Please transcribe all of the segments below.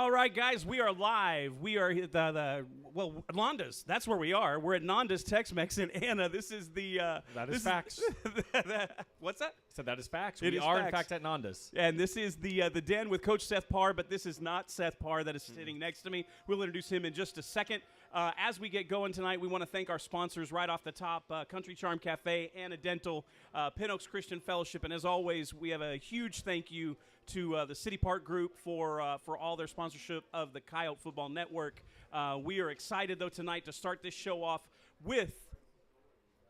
All right, guys, we are live. We are at Nanda's. That's where we are. We're at Nanda's Tex-Mex in Anna. This is the... that is facts. What's that? So that is facts. It We is are, facts. in fact, at Nanda's. And this is the Den with Coach Seth Parr, but this is not Seth Parr that is sitting next to me. We'll introduce him in just a second. As we get going tonight, we want to thank our sponsors right off the top, Country Charm Cafe, Anna Dental, Pin Oaks Christian Fellowship, and as always, we have a huge thank you to the City Park Group for all their sponsorship of the Coyote Football Network. We are excited, though, tonight to start this show off with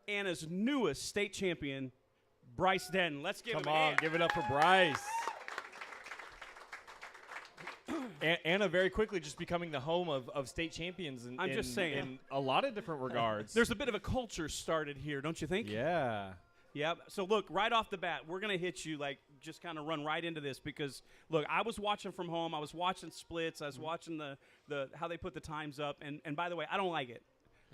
Anna's newest state champion, Bryce Denton. Let's give him a hand. Give it up for Bryce. Anna very quickly just becoming the home of state champions in a lot of different regards. There's a bit of a culture started here, don't you think? Yeah. Yeah. So, look, right off the bat, we're going to hit you, just kind of run right into this because, look, I was watching from home. I was watching splits. I was watching the how they put the times up. And by the way, I don't like it.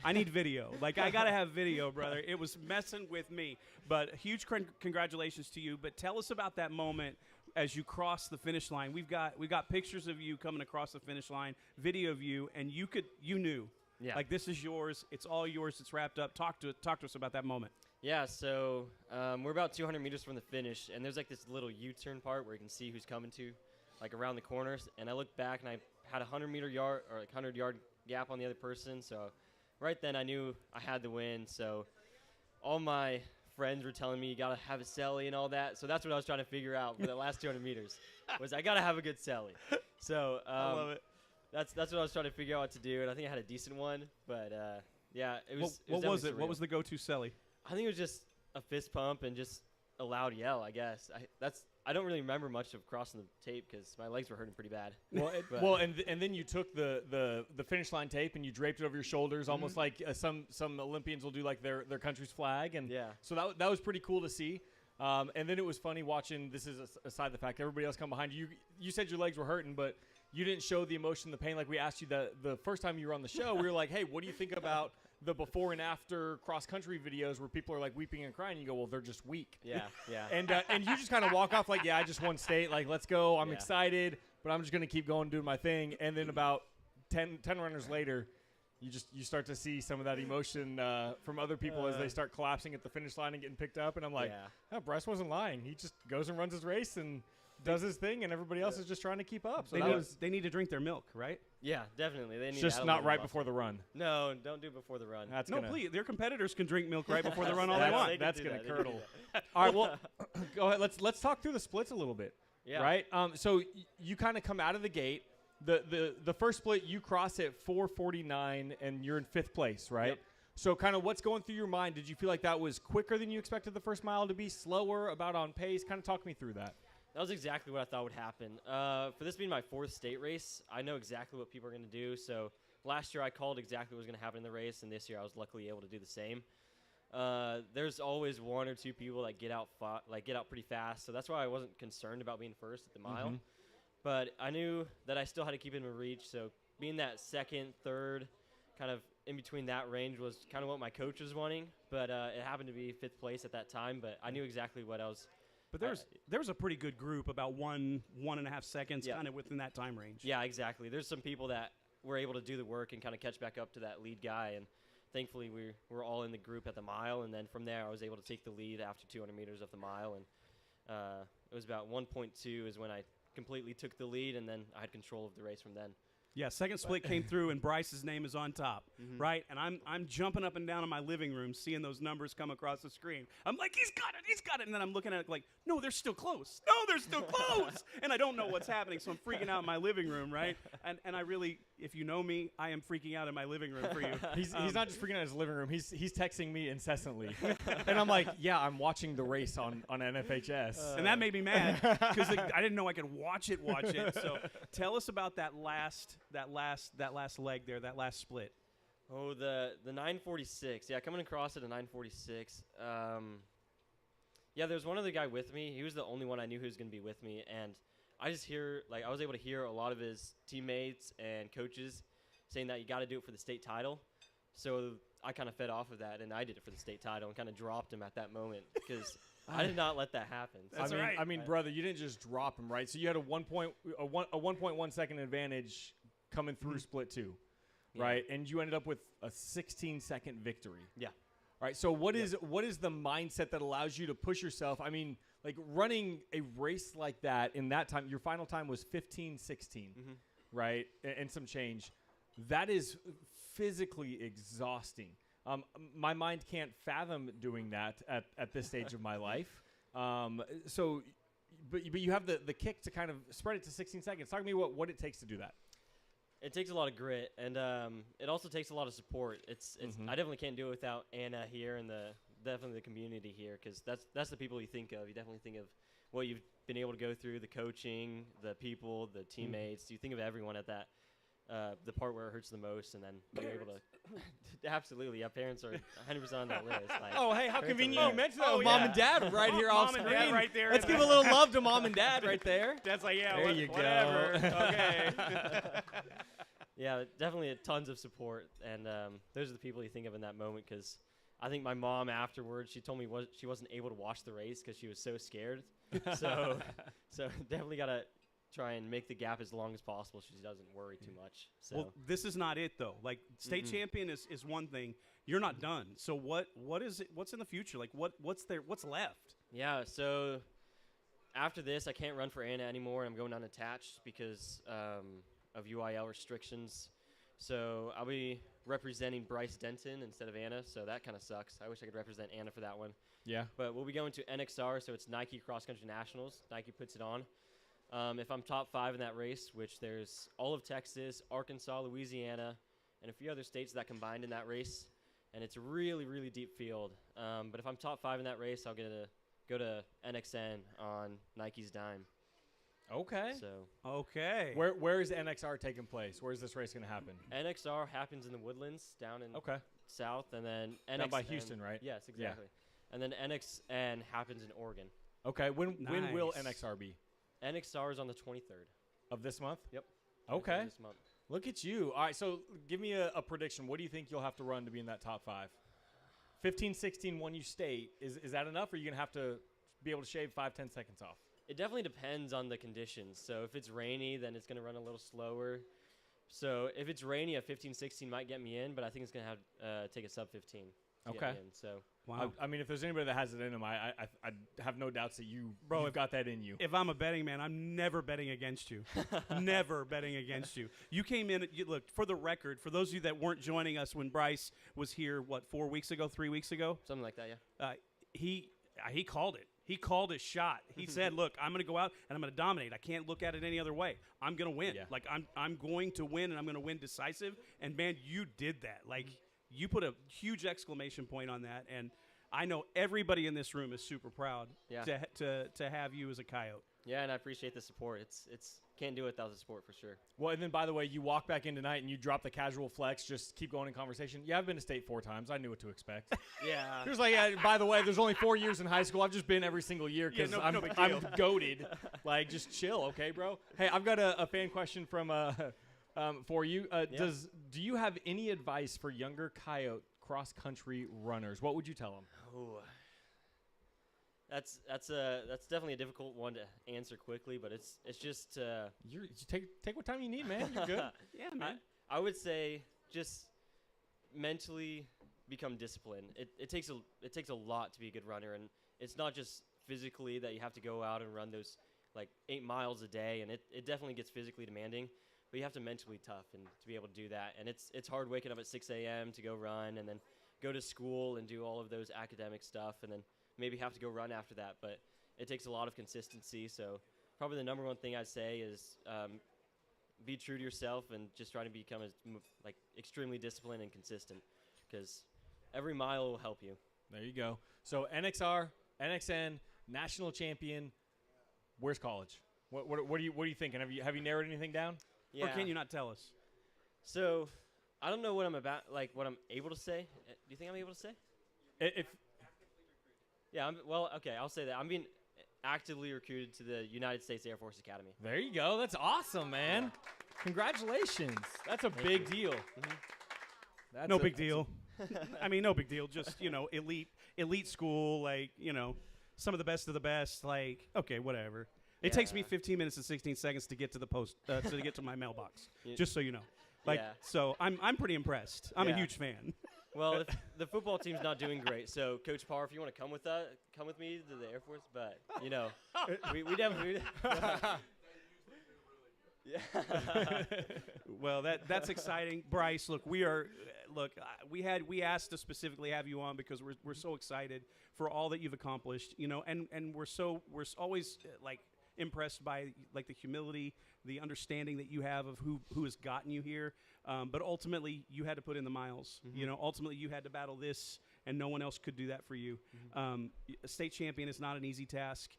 I need video. I got to have video, brother. It was messing with me. But huge congratulations to you. But tell us about that moment as you cross the finish line. We've got pictures of you coming across the finish line, video of you, and you knew. Yeah. This is yours. It's all yours. It's wrapped up. Talk to us about that moment. Yeah, so we're about 200 meters from the finish, and there's this little U-turn part where you can see who's coming to, around the corners. And I looked back, and I had a 100-yard gap on the other person. So right then I knew I had the win. So all my friends were telling me you got to have a celly and all that. So that's what I was trying to figure out for the last 200 meters was I got to have a good celly. So I love it. That's what I was trying to figure out what to do, and I think I had a decent one. But, yeah, it was What was it? surreal. What was the go-to celly? I think it was just a fist pump and just a loud yell, I guess. I don't really remember much of crossing the tape because my legs were hurting pretty bad. And then you took the finish line tape and you draped it over your shoulders, almost like some Olympians will do their country's flag. And yeah. So that was pretty cool to see. And then it was funny watching. This is aside the fact everybody else come behind you. You said your legs were hurting, but you didn't show the emotion, the pain. Like we asked you the first time you were on the show, we were like, hey, what do you think about the before and after cross-country videos where people are weeping and crying? You go, well, they're just weak. Yeah. And you just kind of walk off yeah, I just won state. Let's go. I'm excited, but I'm just going to keep going doing my thing. And then about 10 runners later, you start to see some of that emotion from other people as they start collapsing at the finish line and getting picked up. And I'm like, oh, Bryce wasn't lying. He just goes and runs his race and does his thing, and everybody else is just trying to keep up. So they need to drink their milk, right? Yeah, definitely. They need just not right before the run. No, don't do it before the run. Please. Their competitors can drink milk right before the run all they want. That's going to curdle. All right, well, go ahead. Let's talk through the splits a little bit. Yeah. Right? So you kind of come out of the gate. The first split, you cross at 4:49, and you're in fifth place, right? Yep. So kind of what's going through your mind? Did you feel like that was quicker than you expected the first mile to be, slower, about on pace? Kind of talk me through that. That was exactly what I thought would happen. For this being my fourth state race, I know exactly what people are going to do. So last year I called exactly what was going to happen in the race, and this year I was luckily able to do the same. There's always one or two people that get out pretty fast, so that's why I wasn't concerned about being first at the mile. Mm-hmm. But I knew that I still had to keep it in reach. So being that second, third, kind of in between that range was kind of what my coach was wanting. But it happened to be fifth place at that time. But I knew exactly what I was. But there's a pretty good group, about 1.5 seconds, kind of within that time range. Yeah, exactly. There's some people that were able to do the work and kind of catch back up to that lead guy, and thankfully we were all in the group at the mile, and then from there I was able to take the lead after 200 meters of the mile, and it was about 1.2 is when I completely took the lead, and then I had control of the race from then. Yeah, second split came through, and Bryce's name is on top, right? And I'm jumping up and down in my living room, seeing those numbers come across the screen. I'm like, he's got it. And then I'm looking at it like, no, they're still close. No, they're still close. And I don't know what's happening, so I'm freaking out in my living room, right? And I really, if you know me, I am freaking out in my living room for you. He's not just freaking out in his living room. He's texting me incessantly. And I'm like, yeah, I'm watching the race on NFHS. And that made me mad because I didn't know I could watch it. So tell us about that last leg there, that last split. Oh, the 9:46. Yeah, coming across at a 9:46. Yeah, there was one other guy with me. He was the only one I knew who was going to be with me, and I was able to hear a lot of his teammates and coaches saying that you got to do it for the state title. So I kind of fed off of that, and I did it for the state title and kind of dropped him at that moment because I did not let that happen. That's right. I mean, brother, you didn't just drop him, right? So you had a 1.1 second advantage coming through split 2, right? And you ended up with a 16-second victory. Yeah. Right. So what is the mindset that allows you to push yourself? I mean, like running a race like that in that time, your final time was 15:16, right? And some change. That is physically exhausting. My mind can't fathom doing that at this stage of my life. But you have the kick to kind of spread it to 16 seconds. Talk to me what it takes to do that. It takes a lot of grit, and it also takes a lot of support. It's I definitely can't do it without Anna here and definitely the community here, because that's the people you think of. You definitely think of what you've been able to go through, the coaching, the people, the teammates. You think of everyone at that the part where it hurts the most, and then you're able to absolutely. Yeah, parents are 100% on that list. Like, oh, hey, how convenient you mentioned that. Oh, Mom and dad right here off Mom screen. and dad right there. Let's give a little love to mom and dad right there. Dad's like, yeah, there you whatever. go. Okay. Yeah, definitely tons of support, and those are the people you think of in that moment. Because I think my mom afterwards, she told me she wasn't able to watch the race because she was so scared. so definitely gotta try and make the gap as long as possible so she doesn't worry too much. So. Well, this is not it though. Like state champion is one thing. You're not done. So what is it? What's in the future? Like what's there? What's left? Yeah. So after this, I can't run for Anna anymore. I'm going unattached because of UIL restrictions. So I'll be representing Bryce Denton instead of Anna. So that kind of sucks. I wish I could represent Anna for that one. Yeah. But we'll be going to NXR. So it's Nike Cross Country Nationals. Nike puts it on. If I'm top 5 in that race, which there's all of Texas, Arkansas, Louisiana, and a few other states that combined in that race, and it's a really, really deep field. But if I'm top 5 in that race, I'll get to go to NXN on Nike's dime. Okay. So Okay. Where is NXR taking place? Where is this race going to happen? NXR happens in the Woodlands down in south, and then NXN down by Houston, right? Yes, exactly. Yeah. And then NXN happens in Oregon. Okay. When will Nice. NXR be? NXR is on the 23rd. Of this month? Yep. Okay. This month. Look at you. All right, so give me a prediction. What do you think you'll have to run to be in that top 5? 15-16 won you state. Is that enough, or are you going to have to be able to shave 5-10 seconds off? It definitely depends on the conditions. So if it's rainy, then it's going to run a little slower. So if it's rainy, a 15-16 might get me in, but I think it's going to have take a sub 15 to get me in. So Wow. I mean, if there's anybody that has it in them, I have no doubts that you've got that in you. If I'm a betting man, I'm never betting against you. Never betting against you. You came in. Look, for the record, for those of you that weren't joining us when Bryce was here, 4 weeks ago, 3 weeks ago? something like that, yeah. He called it. He called his shot. He said, "Look, I'm going to go out and I'm going to dominate. I can't look at it any other way. I'm going to win. Yeah. Like I'm going to win, and I'm going to win decisive." And man, you did that. Like you put a huge exclamation point on that, and I know everybody in this room is super proud to have you as a Coyote. Yeah, and I appreciate the support. It's can't do it without the support for sure. Well, and then, by the way, you walk back in tonight and you drop the casual flex, just keep going in conversation. Yeah, I've been to state 4 times. I knew what to expect. Yeah. He was like, yeah, by the way, there's only 4 years in high school. I've just been every single year because no big I'm deal. goated. Like, just chill, okay, bro? Hey, I've got a fan question from for you. Do you have any advice for younger Coyote cross-country runners? What would you tell them? Ooh. That's definitely a difficult one to answer quickly, but it's just You take what time you need, man. You're good. Yeah, man. I would say just mentally become disciplined. It takes a lot to be a good runner, and it's not just physically that you have to go out and run those like 8 miles a day, and it definitely gets physically demanding, but you have to mentally tough and to be able to do that. And it's hard waking up at 6 a.m. to go run and then go to school and do all of those academic stuff and then maybe have to go run after that, but it takes a lot of consistency. So probably the number one thing I'd say is be true to yourself and just try to become extremely disciplined and consistent, because every mile will help you. There you go. So NXR, NXN, national champion. Where's college? What are you thinking? Have you narrowed anything down? Yeah. Or can you not tell us? So I don't know what I'm what I'm able to say. Do you think I'm able to say? Yeah, okay, I'll say that. I'm being actively recruited to the United States Air Force Academy. There you go. That's awesome, man. Congratulations. That's a big deal. No big deal. I mean, no big deal. Just, elite school, like, some of the best of the best. Like, okay, whatever. It takes me 15 minutes and 16 seconds to get to the post, to get to my mailbox, just so you know. Like, so I'm pretty impressed. I'm a huge fan. Well, the football team's not doing great, so Coach Parr, if you want to come with me to the Air Force, but, we definitely Well, that's exciting, Bryce. Look, we asked to specifically have you on because we're so excited for all that you've accomplished, and we're always like impressed by like the humility, the understanding that you have of who has gotten you here. But ultimately, you had to put in the miles. Mm-hmm. Ultimately, you had to battle this, and no one else could do that for you. Mm-hmm. A state champion is not an easy task.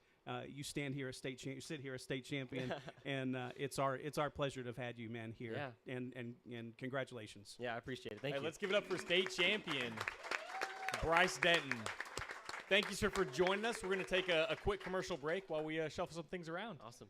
You sit here a state champion, and it's our pleasure to have had you, man, here. Yeah. And congratulations. Yeah, I appreciate it. Thank you. Let's give it up for state champion Bryce Denton. Thank you, sir, for joining us. We're going to take a quick commercial break while we shuffle some things around. Awesome.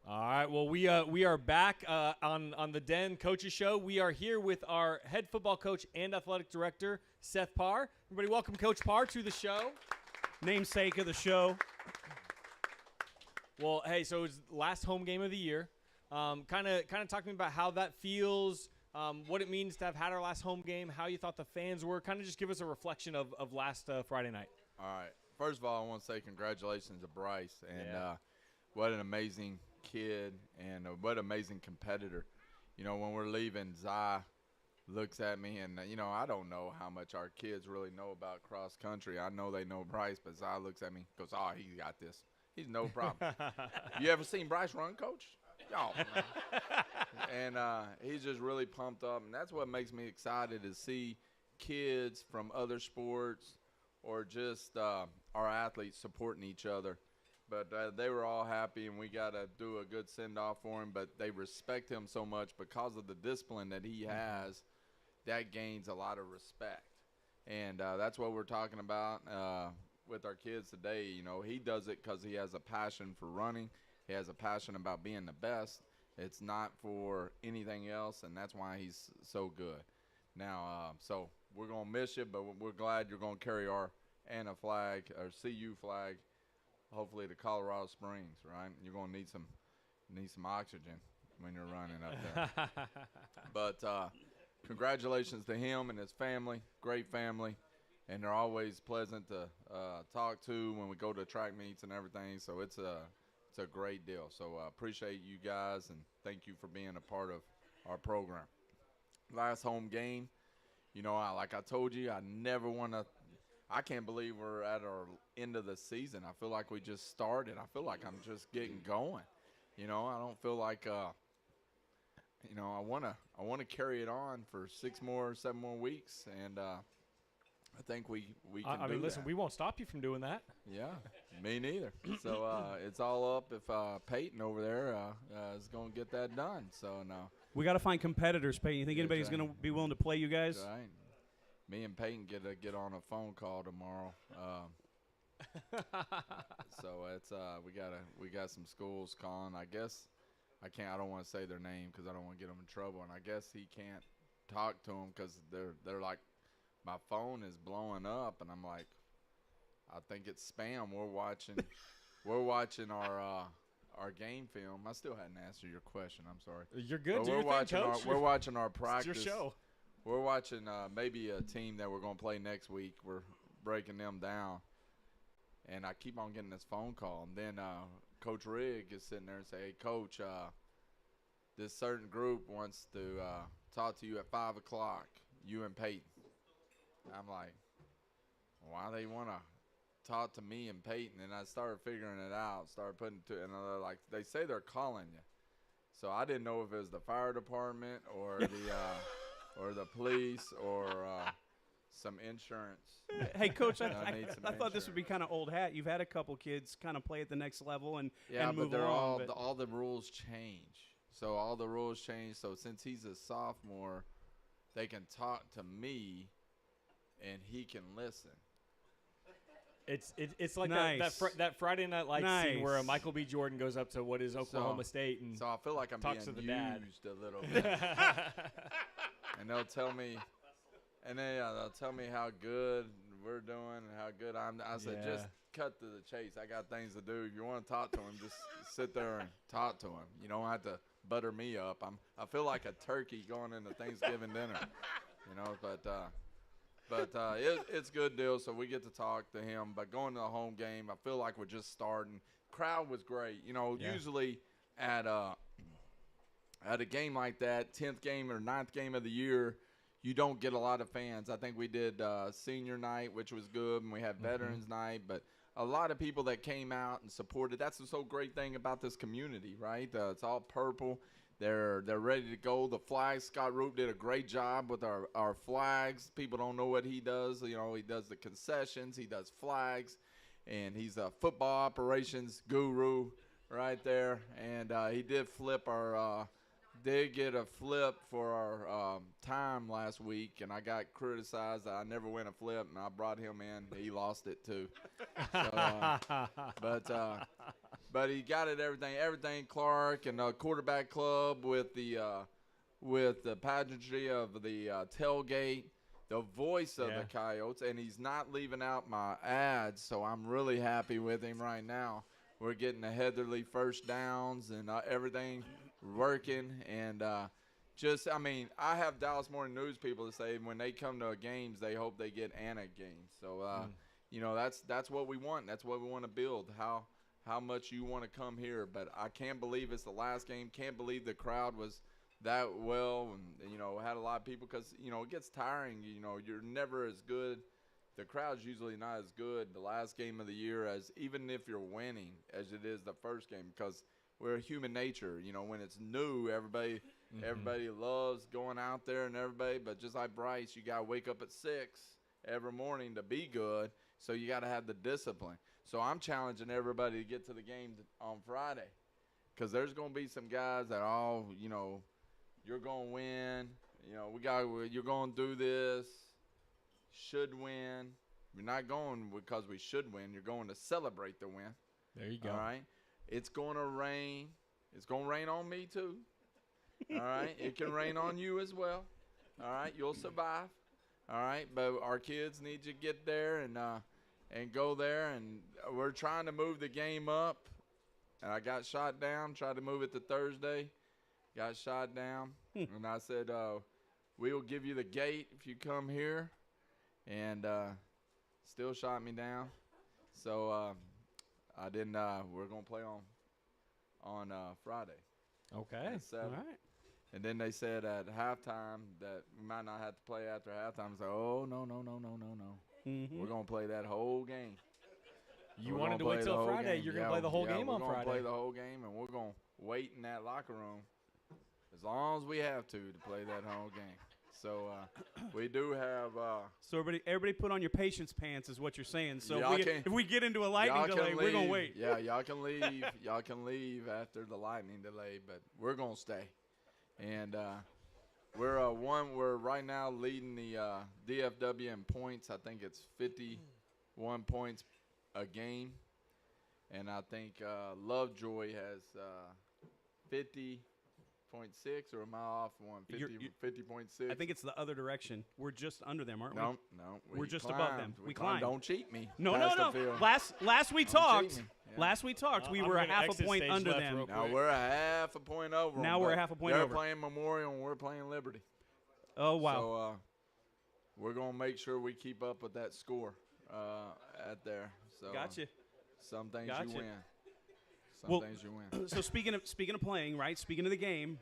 All right, well, we are back on the Den Coaches Show. We are here with our head football coach and athletic director, Seth Parr. Everybody welcome Coach Parr to the show. Namesake of the show. Well, hey, so it's the last home game of the year. Kind of talk to me about how that feels, what it means to have had our last home game, how you thought the fans were. Kind of just give us a reflection of last Friday night. All right. First of all, I want to say congratulations to Bryce. And what an amazing kid and what an amazing competitor. When we're leaving, Zai looks at me and, I don't know how much our kids really know about cross country. I know they know Bryce, but Zai looks at me and goes, oh, he got this. He's no problem. You ever seen Bryce run, Coach? Oh, and he's just really pumped up, and that's what makes me excited to see kids from other sports or just our athletes supporting each other. But they were all happy, and we got to do a good send-off for him. But they respect him so much because of the discipline that he has. That gains a lot of respect, and that's what we're talking about with our kids today. He does it because he has a passion for running. He has a passion about being the best. It's not for anything else, and that's why he's so good. Now, so we're going to miss you, but we're glad you're going to carry our Anna flag or CU flag, hopefully to Colorado Springs, right? You're going to need some oxygen when you're running up there. But congratulations to him and his family, great family, and they're always pleasant to talk to when we go to track meets and everything. So it's a great deal. So appreciate you guys, and thank you for being a part of our program. Last home game, like I told you, I never want to – I can't believe we're at our end of the season. I feel like we just started. I feel like I'm just getting going. I don't feel like I want to carry it on for 7 more weeks, and I think we can do listen, that. we won't stop you from doing that. Yeah, me neither. So it's all up if Peyton over there is going to get that done. So no. We got to find competitors, Peyton. You think anybody's going to be willing to play you guys? Right. Me and Peyton get on a phone call tomorrow. So it's we got some schools calling. I guess I don't want to say their name because I don't want to get them in trouble. And I guess he can't talk to them because they're like, my phone is blowing up, and I'm like, I think it's spam. We're watching our game film. I still hadn't answered your question. I'm sorry. You're good. But we're watching our practice. It's your show. We're watching maybe a team that we're going to play next week. We're breaking them down. And I keep on getting this phone call. And then Coach Rigg is sitting there and say, hey, Coach, this certain group wants to talk to you at 5 o'clock, you and Peyton. I'm like, why they want to talk to me and Peyton? And I started figuring it out, started putting it to, and they're like, they say they're calling you. So I didn't know if it was the fire department or the police or some insurance. Hey, Coach, I some thought this would be kind of old hat. You've had a couple kids kind of play at the next level and move but along. All the rules change. So all the rules change. So since he's a sophomore, they can talk to me, and he can listen. It's like Nice. that Friday Night Lights Nice. scene where Michael B. Jordan goes up to what is Oklahoma State and So I feel like I'm being talks to the dad. used a little bit. And they'll tell me, they'll tell me how good we're doing and how good I'm. I said, Yeah. just cut to the chase. I got things to do. If you want to talk to him, just sit there and talk to him. You don't have to butter me up. I feel like a turkey going into Thanksgiving dinner, you know. But it's good deal. So we get to talk to him. But going to the home game, I feel like we're just starting. Crowd was great. You know, usually at a game like that, 10th game or 9th game of the year, you don't get a lot of fans. I think we did senior night, which was good, and we had veterans night. But a lot of people that came out and supported. That's the so great thing about this community, right? It's all purple. They're ready to go. The flags, Scott Roop did a great job with our flags. People don't know what he does. You know, he does the concessions. He does flags. And he's a football operations guru right there. And he did get a flip for our time last week, and I got criticized that I never win a flip, and I brought him in. He lost it too. So, but he got it everything Clark and the quarterback club with the pageantry of the tailgate, the voice of the Coyotes, and he's not leaving out my ads, so I'm really happy with him right now. We're getting the Heatherly first downs and everything working, and I have Dallas Morning News people that say when they come to games, they hope they get Anna games. So, you know, that's what we want. That's what we want to build. How much you want to come here, but I can't believe it's the last game. Can't believe the crowd was that well, and you know, had a lot of people because you know it gets tiring. You know, you're never as good. The crowd's usually not as good the last game of the year as even if you're winning as it is the first game because we're human nature. You know, when it's new, everybody loves going out there and everybody. But just like Bryce, you got to wake up at 6 every morning to be good. So you got to have the discipline. So I'm challenging everybody to get to the game on Friday because there's going to be some guys that, you know, you're going to win. You know, you're going to do this, should win. You're not going because we should win. You're going to celebrate the win. There you go. All right. It's going to rain. It's going to rain on me too. All right. It can rain on you as well. All right. You'll survive. All right. But our kids need to get there and go there. And we're trying to move the game up. And I got shot down. Tried to move it to Thursday. Got shot down. And I said, we will give you the gate if you come here. And still shot me down. So I didn't. We're gonna play on Friday. Okay. All right. And then they said at halftime that we might not have to play after halftime. I said, oh no. Mm-hmm. We're gonna play that whole game. You wanted to wait till Friday. You're gonna play the whole game on Friday. We're gonna play the whole game, and we're gonna wait in that locker room as long as we have to play that whole game. So we do have. So everybody put on your patience pants is what you're saying. So Y'all if we get into a lightning delay, we're gonna wait. Yeah, y'all can leave. Y'all can leave after the lightning delay, but we're gonna stay. And we're right now leading the DFW in points. I think it's 51 points a game, and I think Lovejoy has 50.6, or am I off one? 50.6. I think it's the other direction. We're just under them, aren't we? No. We're just above them. We climbed. Don't cheat me. No. Past the field. Last we Don't talked. cheat me. Yeah. Last we talked, we I'm were a gonna half a exit point stage under left them. real Now quick. we're a half a point over. Now them, we're but half a point they're over. playing Memorial and we're playing Liberty. Oh wow! So we're gonna make sure we keep up with that score at there. So Gotcha. some things Gotcha. you win. Well, Things you win. So speaking of playing, right? Speaking of the game,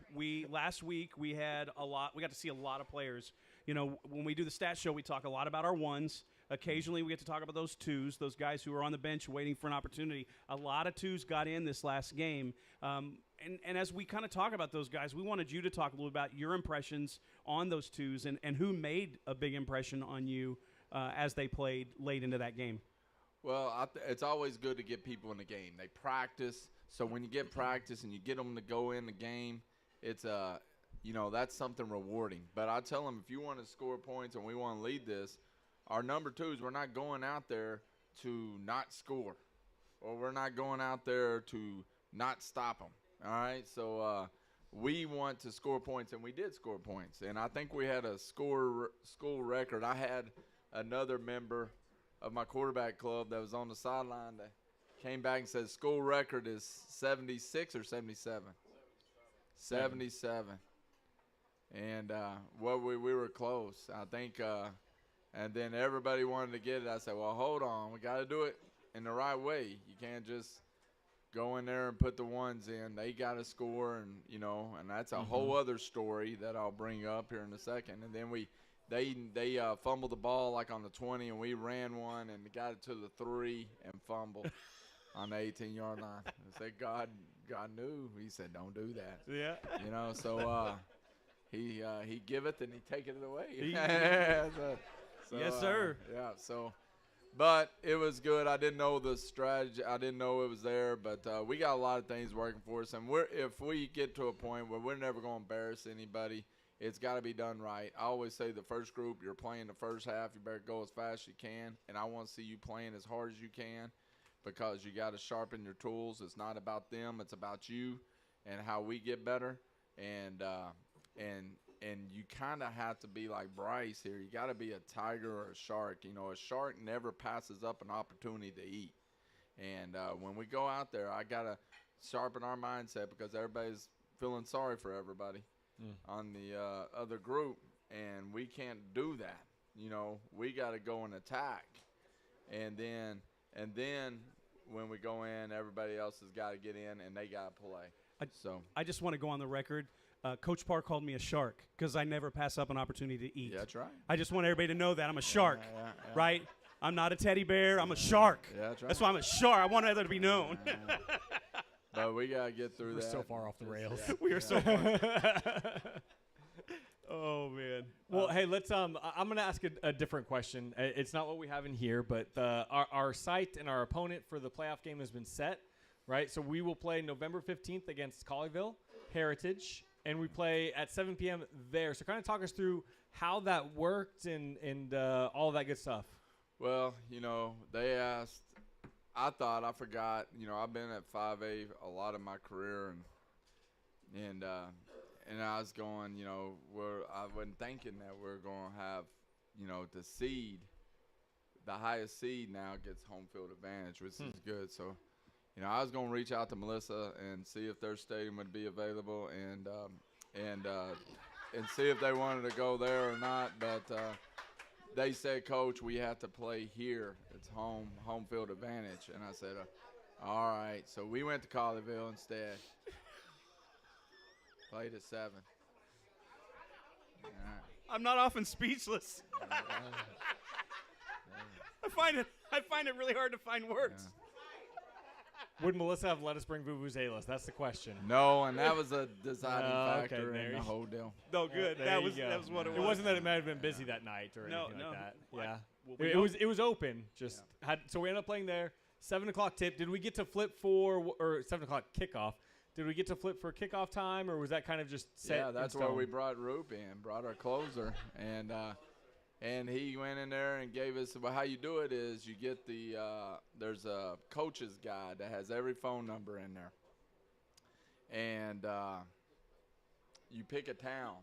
last week we had a lot. We got to see a lot of players. You know, when we do the stat show, we talk a lot about our ones. Occasionally, we get to talk about those twos, those guys who are on the bench waiting for an opportunity. A lot of twos got in this last game. And as we kind of talk about those guys, we wanted you to talk a little about your impressions on those twos and who made a big impression on you as they played late into that game. Well, it's always good to get people in the game. They practice, so when you get practice and you get them to go in the game, it's that's something rewarding. But I tell them, if you want to score points and we want to lead this, our number twos, we're not going out there to not score, or we're not going out there to not stop them. All right, so we want to score points, and we did score points. And I think we had a school record. I had another member of my quarterback club that was on the sideline that came back and said school record is 76 or 77? 77. And we were close, I think. And then everybody wanted to get it. I said, well, hold on. We got to do it in the right way. You can't just go in there and put the ones in. They got to score, and that's a whole other story that I'll bring up here in a second. And then they fumbled the ball like on the 20, and we ran one and got it to the 3 and fumbled on the 18-yard line. I said, God knew. He said, don't do that. Yeah. So he giveth and he taketh it away. So, yes, sir. But it was good. I didn't know the strategy. I didn't know it was there. But we got a lot of things working for us. And if we get to a point where we're never going to embarrass anybody, it's got to be done right. I always say the first group, you're playing the first half, you better go as fast as you can. And I want to see you playing as hard as you can, because you got to sharpen your tools. It's not about them. It's about you and how we get better. And you kind of have to be like Bryce here. You got to be a tiger or a shark. A shark never passes up an opportunity to eat. And when we go out there, I got to sharpen our mindset, because everybody's feeling sorry for everybody on the other group, and we can't do that. We got to go and attack. And then when we go in, everybody else has got to get in, and they got to play. I just want to go on the record. Coach Parr called me a shark because I never pass up an opportunity to eat. Yeah, that's right. I just want everybody to know that I'm a shark, Yeah. right? I'm not a teddy bear. I'm a shark. Yeah, that's right. That's why I'm a shark. I want that to be known. But we got to get through We're that. so far off the rails. Yeah. We are so far. Oh, man. Well, hey, let's. I'm going to ask a different question. It's not what we have in here, but our site and our opponent for the playoff game has been set, right? So we will play November 15th against Colleyville Heritage, and we play at 7 p.m. there. So kind of talk us through how that worked and all of that good stuff. Well, they asked. I forgot. I've been at 5A a lot of my career, and I was going. I wasn't thinking that we're going to have, the seed, the highest seed now gets home field advantage, which is good. So, I was going to reach out to Melissa and see if their stadium would be available, and see if they wanted to go there or not. But they said, Coach, we have to play here. It's home field advantage. And I said, all right. So we went to Colleyville instead. Played at 7. All right. I'm not often speechless. I find it really hard to find words. Would Melissa have let us bring Vuvuzelas? That's the question. No, and that was a deciding factor okay, in the whole deal. No, good. There That you was go. what it was. It wasn't that it might have been busy that night or anything No. like that. What? Yeah. Well, It was open. So we ended up playing there. 7 o'clock tip. Did we get to flip or 7 o'clock kickoff? Did we get to flip for kickoff time, or was that kind of just set? Yeah, that's in where stone? we brought Roop in, brought our closer, and And he went in there and gave us, well, how you do it is you get there's a coach's guide that has every phone number in there. And you pick a town.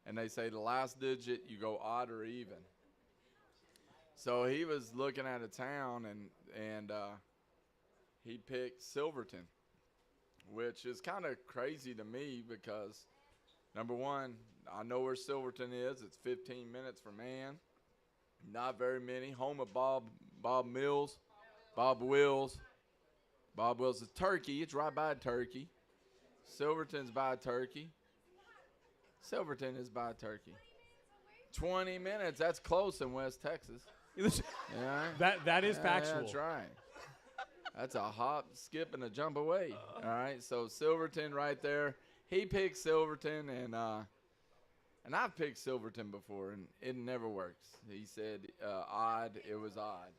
And they say the last digit, you go odd or even. So he was looking at a town, and he picked Silverton, which is kind of crazy to me because, number one, I know where Silverton is. It's 15 minutes from Ann. Not very many. Home of Bob Wills. Bob Wills is Turkey. It's right by Turkey. Silverton's by Turkey. Silverton is by Turkey. 20 minutes. That's close in West Texas. Yeah. That is factual. That's right. That's a hop, skip, and a jump away. All right. So Silverton right there. He picked Silverton, and I've picked Silverton before, and it never works. He said odd. It was odd.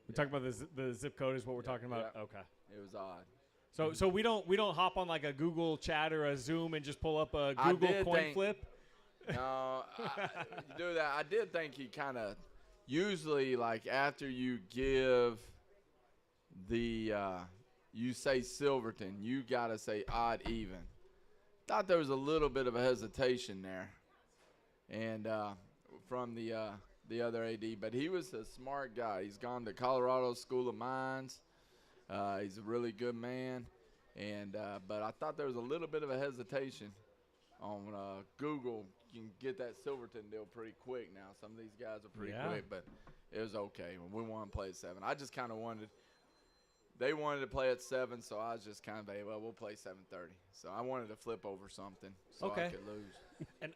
We talk about the zip code is what we're talking about. Yeah. Okay. It was odd. So we don't hop on like a Google Chat or a Zoom and just pull up a Google coin flip. No, you do that. I did think he kind of usually like after you give you say Silverton, you gotta say odd even. Thought there was a little bit of a hesitation there, and from the other AD, but he was a smart guy. He's gone to Colorado School of Mines. He's a really good man, and but I thought there was a little bit of a hesitation on Google. You can get that Silverton deal pretty quick now. Some of these guys are pretty quick, but it was okay. We wanted to play at 7. I just kind of wanted. They wanted to play at 7, so I was just kind of, we'll play 7:30. So I wanted to flip over something so I could lose.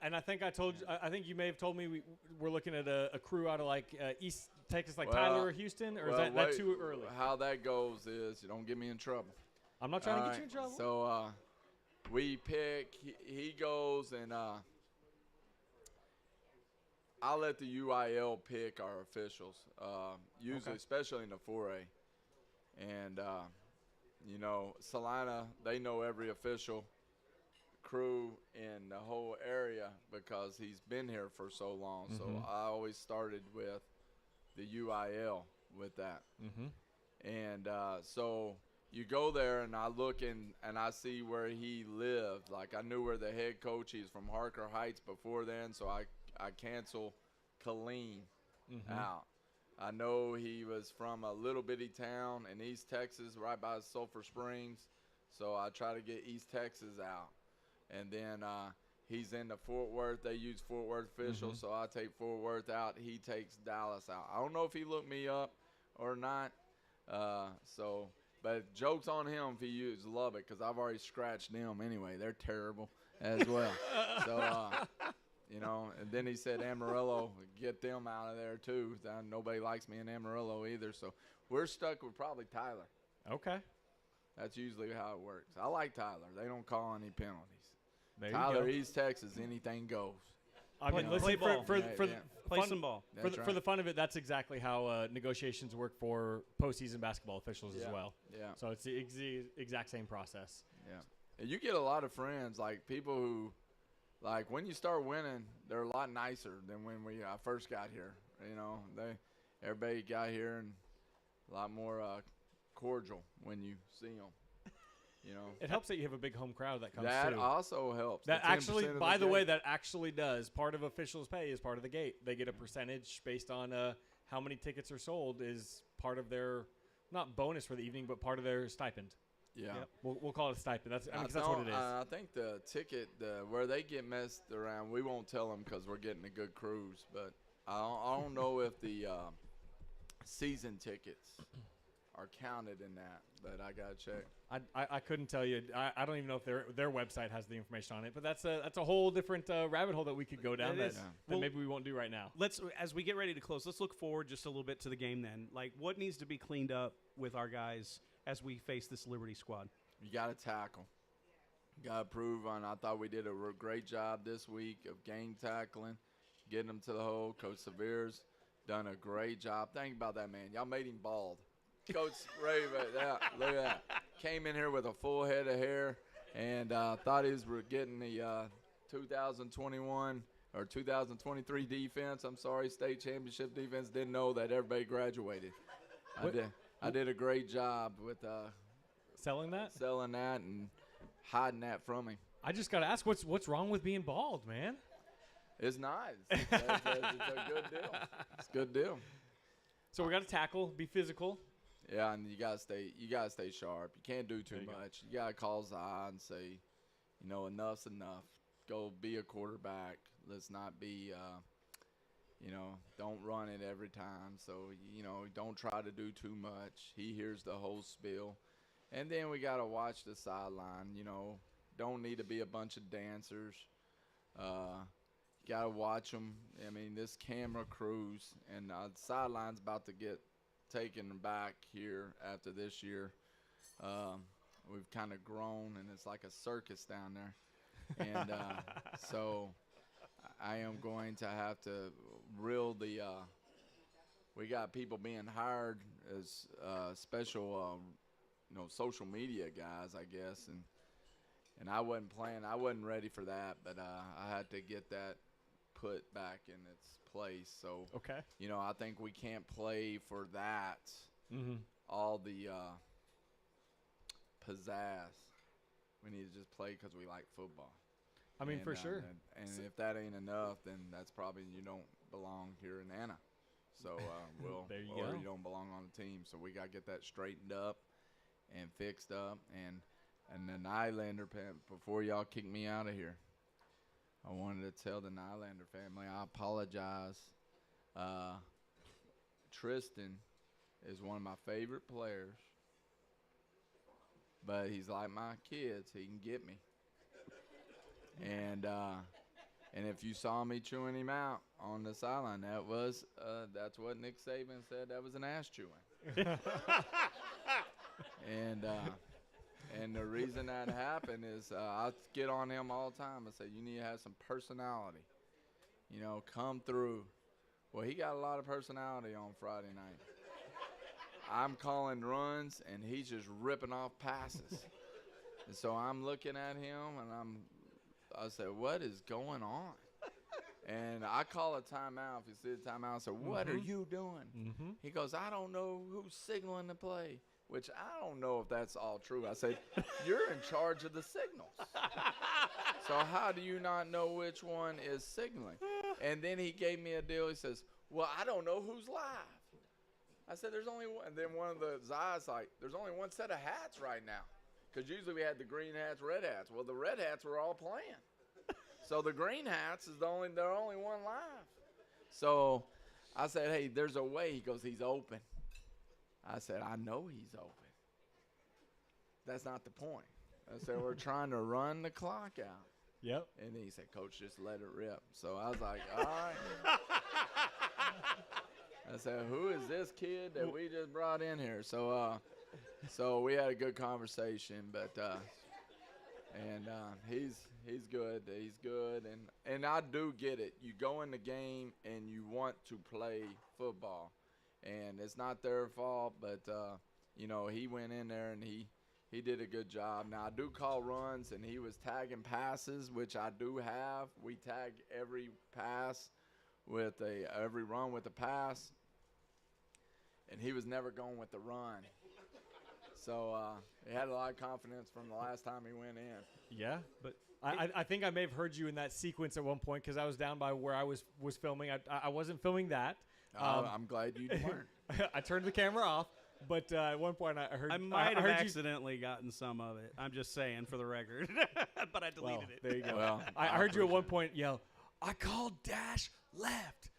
And I think I told you. I think you may have told me we're looking at a crew out of like East Texas, like Tyler or Houston, or is that too early? How that goes is you don't get me in trouble. I'm not trying to get you in trouble. So we pick. He goes and I'll let the UIL pick our officials. Usually, especially in the 4A. And, Salina, they know every official crew in the whole area because he's been here for so long. Mm-hmm. So I always started with the UIL with that. Mm-hmm. And so you go there, and I look and I see where he lived. Like, I knew where the head coach, he's from Harker Heights before then, so I cancel Killeen out. I know he was from a little bitty town in East Texas right by Sulphur Springs, so I try to get East Texas out. And then he's in the Fort Worth. They use Fort Worth officials, so I take Fort Worth out. He takes Dallas out. I don't know if he looked me up or not, but joke's on him if he used Lubbock because I've already scratched them anyway. They're terrible as well. So, and then he said Amarillo, get them out of there too. Nobody likes me in Amarillo either. So we're stuck with probably Tyler. Okay. That's usually how it works. I like Tyler. They don't call any penalties. There Tyler, you go. East Texas, anything goes. I mean, play ball. Play fun, some ball. For the fun of it, that's exactly how negotiations work for postseason basketball officials as well. Yeah. So it's the exact same process. Yeah. And you get a lot of friends, like people who, like when you start winning, they're a lot nicer than when I first got here. Everybody got here and a lot more cordial when you see them. It helps that you have a big home crowd that comes that too. That also helps. That actually, by the way, that actually does. Part of officials' pay is part of the gate. They get a percentage based on how many tickets are sold is part of their, not bonus for the evening, but part of their stipend. Yeah. Yep. We'll call it a stipend. That's what it is. I think the ticket, where they get messed around, we won't tell them because we're getting a good cruise. But I don't know if the season tickets are counted in that, but I got to check. I couldn't tell you. I don't even know if their website has the information on it. But that's a whole different rabbit hole that we could go down that maybe we won't do right now. As we get ready to close, let's look forward just a little bit to the game then. Like, what needs to be cleaned up with our guys as we face this Liberty squad? You got to tackle. You got to prove on. I thought we did a great job this week of game tackling, getting them to the hole. Coach Severe's done a great job. Think about that, man. Y'all made him bald. Coach Ray, look at that. Came in here with a full head of hair and thought he was getting the 2021 or 2023 defense, I'm sorry, state championship defense, didn't know that everybody graduated. I did a great job with selling that and hiding that from him. I just got to ask, what's wrong with being bald, man? It's nice. It's a good deal. It's a good deal. So we got to tackle, be physical. Yeah, and you gotta stay sharp. You can't do too much. You gotta call Zai and say, enough's enough. Go be a quarterback. Let's not be, don't run it every time. So, don't try to do too much. He hears the whole spiel. And then we gotta watch the sideline. Don't need to be a bunch of dancers. You gotta watch them. I mean, this camera crews and the sideline's about to get taken back here after this year. We've kind of grown, and it's like a circus down there. And so I am going to have to reel the we got people being hired as special, social media guys, I guess. And I wasn't ready for that, but I had to get that put back in its place. So, okay. I think we can't play for that. Mm-hmm. All the pizzazz. We need to just play because we like football. I mean, for sure. And if that ain't enough, then that's probably you don't belong here in Anna. So there you or go. you don't belong on the team. So we got to get that straightened up and fixed up. And the Nylander, before y'all kick me out of here, I wanted to tell the Nylander family I apologize. Tristan is one of my favorite players, but he's like my kids. He can get me. And if you saw me chewing him out on the sideline, that's what Nick Saban said. That was an ass chewing. And the reason that happened is I get on him all the time. I say, you need to have some personality. Come through. Well, he got a lot of personality on Friday night. I'm calling runs, and he's just ripping off passes. And so I'm looking at him, and I said, what is going on? And I call a timeout. If you see the timeout, I said, what are you doing? Mm-hmm. He goes, I don't know who's signaling the play. Which I don't know if that's all true. I said, you're in charge of the signals. So how do you not know which one is signaling? And then he gave me a deal. He says, well, I don't know who's live. I said, there's only one. And then one of the Zai's like, there's only one set of hats right now. Because usually we had the green hats, red hats. Well, the red hats were all playing. So the green hats they're only one live. So I said, hey, there's a way. He goes, he's open. I said, I know he's open. That's not the point. I said, we're trying to run the clock out. Yep. And then he said, Coach, just let it rip. So I was like, all right. I said, who is this kid that we just brought in here? So we had a good conversation, but he's good. He's good. And I do get it. You go in the game and you want to play football. And it's not their fault, but, he went in there and he did a good job. Now, I do call runs, and he was tagging passes, which I do have. We tag every pass every run with a pass, and he was never going with the run. So he had a lot of confidence from the last time he went in. Yeah, but I think I may have heard you in that sequence at one point because I was down by where I was filming. I wasn't filming that. I'm glad you weren't. I turned the camera off, but at one point I heard. I might have heard accidentally gotten some of it. I'm just saying for the record, but I deleted it. There you go. Well, I heard you at one point yell, "I called dash left,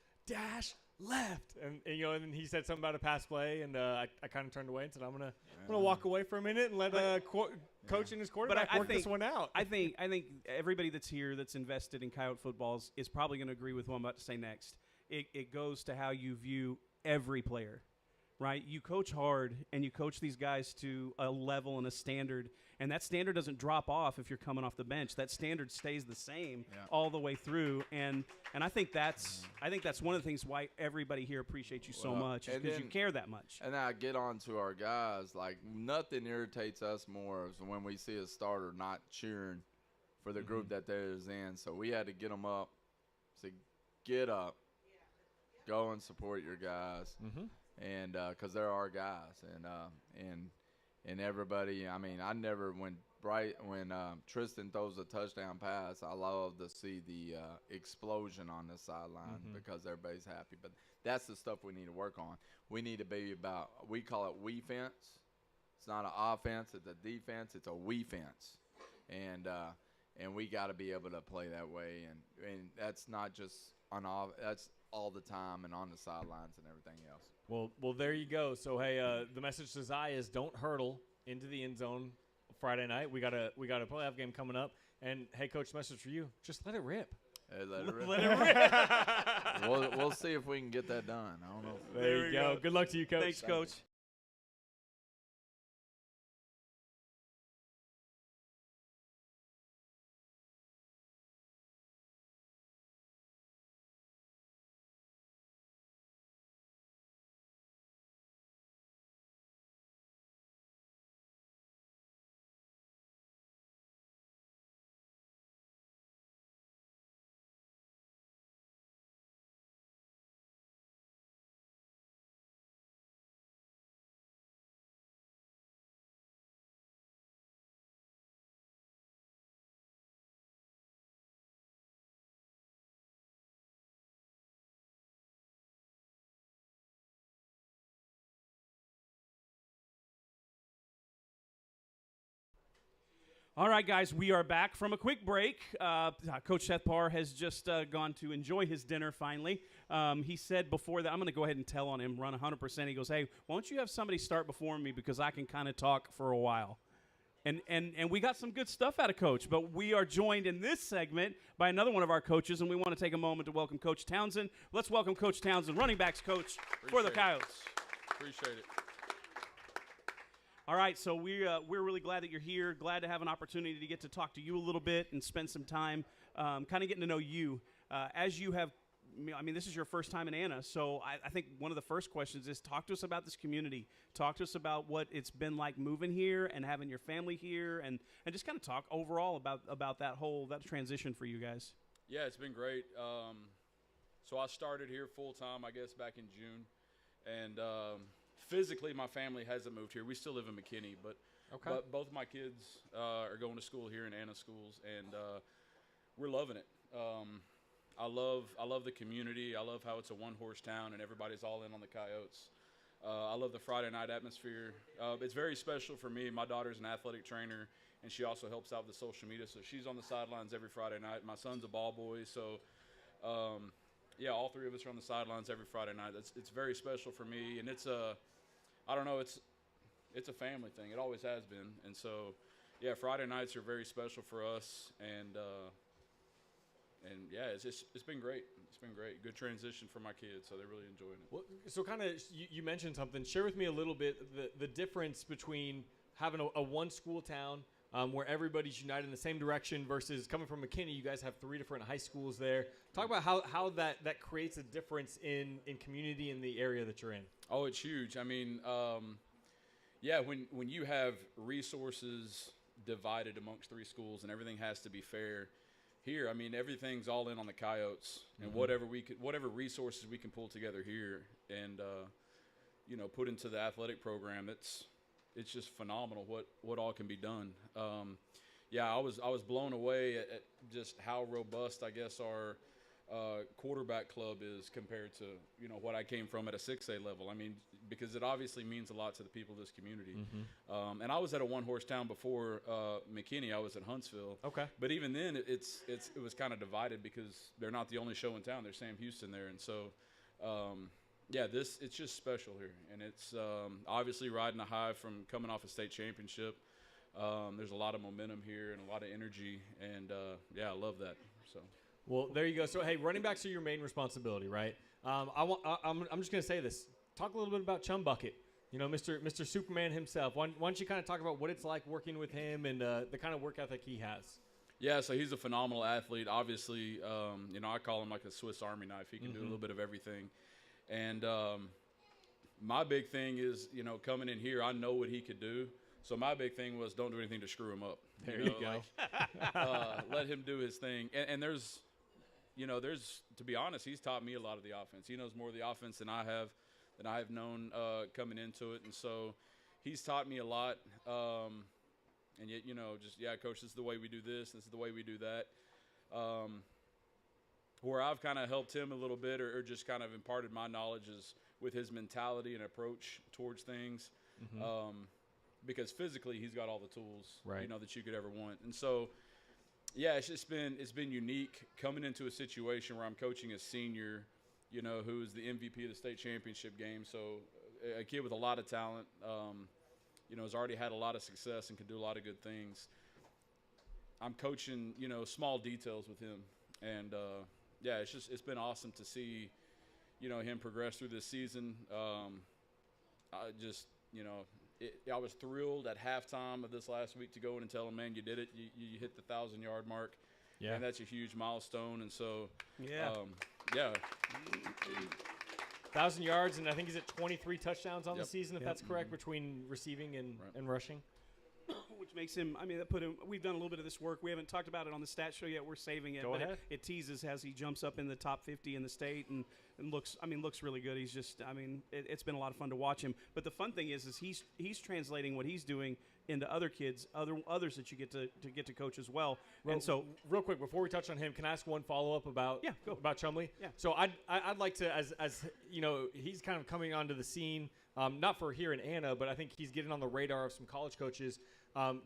and and then he said something about a pass play, and I kind of turned away and said, I'm gonna walk away for a minute and let coach and his quarterback work this one out. I think everybody that's here that's invested in Coyote football is probably going to agree with what I'm about to say next. It goes to how you view every player, right? You coach hard, and you coach these guys to a level and a standard, and that standard doesn't drop off if you're coming off the bench. That standard stays the same all the way through, and I think that's one of the things why everybody here appreciates you so much, is because you care that much. And I get on to our guys, like nothing irritates us more is when we see a starter not cheering for the group that they're in. So we had to get them up So get up, go and support your guys, and because they're our guys, and everybody. I mean, I never when Tristan throws a touchdown pass, I love to see the explosion on the sideline because everybody's happy. But that's the stuff we need to work on. We need to be about, we call it we fence. It's not an offense, it's a defense, it's a we fence. And we got to be able to play that way. And that's not just that's all the time and on the sidelines and everything else. Well, there you go. So, hey, the message to Zai is don't hurdle into the end zone Friday night. We got a playoff game coming up. And, hey, Coach, message for you. Just let it rip. Hey, let it rip. Let it rip. We'll see if we can get that done. I don't know. There you go. Good luck to you, Coach. Thanks, Coach. All right, guys, we are back from a quick break. Coach Seth Parr has just gone to enjoy his dinner finally. He said before that, I'm going to go ahead and tell on him, run 100%. He goes, hey, why don't you have somebody start before me because I can kind of talk for a while. And we got some good stuff out of Coach, but we are joined in this segment by another one of our coaches, and we want to take a moment to welcome Coach Townsend. Let's welcome Coach Townsend, running backs coach for the Coyotes. Appreciate it. All right, so we're really glad that you're here. Glad to have an opportunity to get to talk to you a little bit and spend some time kind of getting to know you. As you have, I mean, this is your first time in Anna, so I think one of the first questions is talk to us about this community. Talk to us about what it's been like moving here and having your family here, and just kind of talk overall about that transition for you guys. Yeah, it's been great. So I started here full time, I guess, back in June, and physically, my family hasn't moved here. We still live in McKinney, but both of my kids are going to school here in Anna schools, and we're loving it. I love the community. I love how it's a one-horse town, and everybody's all in on the Coyotes. I love the Friday night atmosphere. It's very special for me. My daughter's an athletic trainer, and she also helps out with the social media, so she's on the sidelines every Friday night. My son's a ball boy, so yeah, all three of us are on the sidelines every Friday night. It's very special for me, and it's I don't know, it's a family thing. It always has been. And so, yeah, Friday nights are very special for us. And yeah, it's been great. It's been great. Good transition for my kids, so they're really enjoying it. Well, so kind of you mentioned something. Share with me a little bit the difference between having a one-school town where everybody's united in the same direction versus coming from McKinney. You guys have 3 different high schools there. Talk about how that creates a difference in community in the area that you're in. Oh, it's huge. I mean, yeah, when you have resources divided amongst 3 schools and everything has to be fair, here, I mean, everything's all in on the Coyotes, and whatever resources we can pull together here and put into the athletic program, it's just phenomenal what all can be done. Yeah, I was blown away at just how robust, I guess, our quarterback club is compared to what I came from at a 6A level. I mean, because it obviously means a lot to the people of this community. And I was at a one-horse town before McKinney. I was at Huntsville. Okay. But even then, it was kind of divided because they're not the only show in town. There's Sam Houston there, and so yeah, it's just special here, and it's obviously riding a high from coming off a state championship. There's a lot of momentum here and a lot of energy, and yeah, I love that. So. Well, there you go. So, hey, running backs are your main responsibility, right? I'm just going to say this. Talk a little bit about Chum Bucket, Mr. Superman himself. Why don't you kind of talk about what it's like working with him and the kind of work ethic he has? Yeah, so he's a phenomenal athlete. Obviously, I call him like a Swiss Army knife. He can do a little bit of everything. And my big thing is, coming in here, I know what he could do. So my big thing was don't do anything to screw him up. There you go. Let him do his thing. And there's to be honest, he's taught me a lot of the offense. He knows more of the offense than I have known coming into it, and so he's taught me a lot. And yet, coach, this is the way we do this. This is the way we do that. Where I've kind of helped him a little bit, or just kind of imparted my knowledge, is with his mentality and approach towards things. Because physically, he's got all the tools, that you could ever want. And so, yeah, it's been unique coming into a situation where I'm coaching a senior, who is the MVP of the state championship game. So a kid with a lot of talent, has already had a lot of success and can do a lot of good things. I'm coaching, small details with him. And, it's been awesome to see, him progress through this season. I was thrilled at halftime of this last week to go in and tell him, man, you did it. You hit the 1,000-yard mark. Yeah. And that's a huge milestone. And so, 1,000 yards, and I think he's at 23 touchdowns on the season, if that's correct, between receiving and rushing. Which makes him, we've done a little bit of this work. We haven't talked about it on the stat show yet. We're saving it. Go ahead. It teases as he jumps up in the top 50 in the state and looks really good. He's just, it's been a lot of fun to watch him. But the fun thing is he's translating what he's doing into other kids, others that you get to coach as well. And so, real quick, before we touch on him, can I ask one follow-up about Chumley? Yeah. So I'd like to, as he's kind of coming onto the scene, not for here in Anna, but I think he's getting on the radar of some college coaches.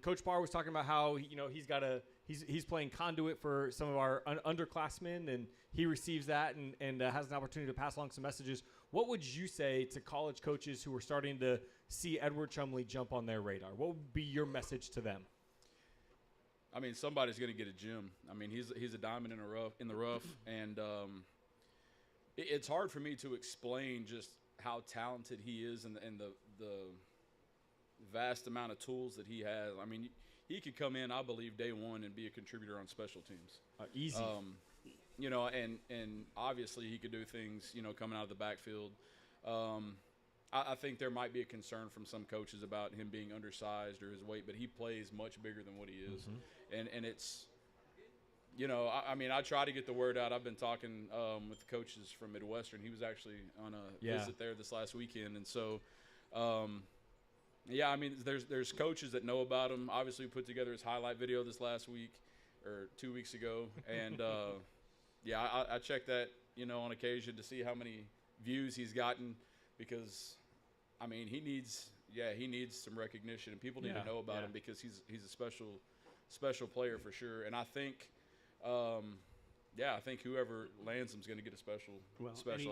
Coach Parr was talking about how he's playing conduit for some of our underclassmen, and he receives that and has an opportunity to pass along some messages. What would you say to college coaches who are starting to see Edward Chumley jump on their radar? What would be your message to them? Somebody's going to get a gym. He's a diamond in the rough, and it's hard for me to explain just how talented he is and the vast amount of tools that he has. He could come in, I believe, day one and be a contributor on special teams. Easy. And obviously he could do things, coming out of the backfield. I think there might be a concern from some coaches about him being undersized or his weight, but he plays much bigger than what he is. Mm-hmm. And it's, I try to get the word out. I've been talking with the coaches from Midwestern. He was actually on a visit there this last weekend. And so, there's coaches that know about him. Obviously, we put together his highlight video this last week or 2 weeks ago. And, I check that, on occasion to see how many views he's gotten because, he needs some recognition. And people need to know about him because he's a special player for sure. And I think I think whoever lands him is going to get a special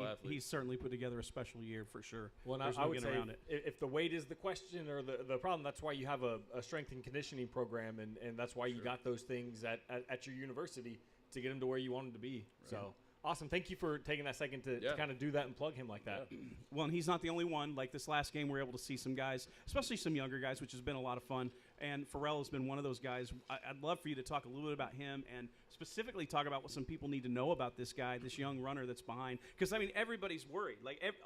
athlete. He's certainly put together a special year for sure. Well, I would say if the weight is the question or the problem, that's why you have a strength and conditioning program, and that's why you got those things at your university to get him to where you want him to be. Right. So awesome. Thank you for taking that second to kind of do that and plug him like that. Yeah. Well, and he's not the only one. Like this last game, we were able to see some guys, especially some younger guys, which has been a lot of fun. And Farrell has been one of those guys. I'd love for you to talk a little bit about him and specifically talk about what some people need to know about this guy, this young runner that's behind. Because, everybody's worried.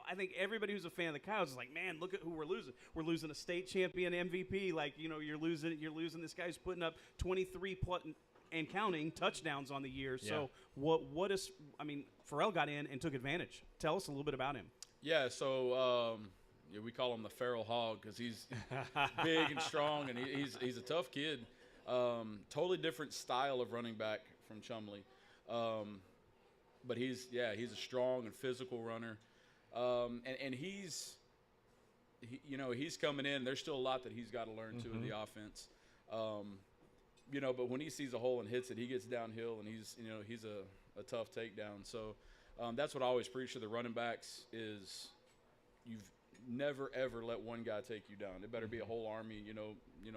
I think everybody who's a fan of the Cows is like, man, look at who we're losing. We're losing a state champion MVP. You're losing this guy who's putting up 23 and counting touchdowns on the year. Yeah. So what is Farrell got in and took advantage. Tell us a little bit about him. Yeah, so we call him the feral hog because he's big and strong, and he's a tough kid. Totally different style of running back from Chumley. But he's a strong and physical runner. And he's coming in. There's still a lot that he's got to learn too in the offense. But when he sees a hole and hits it, he gets downhill, and he's a tough takedown. So that's what I always preach to the running backs is you've never ever let one guy take you down. It better be a whole army,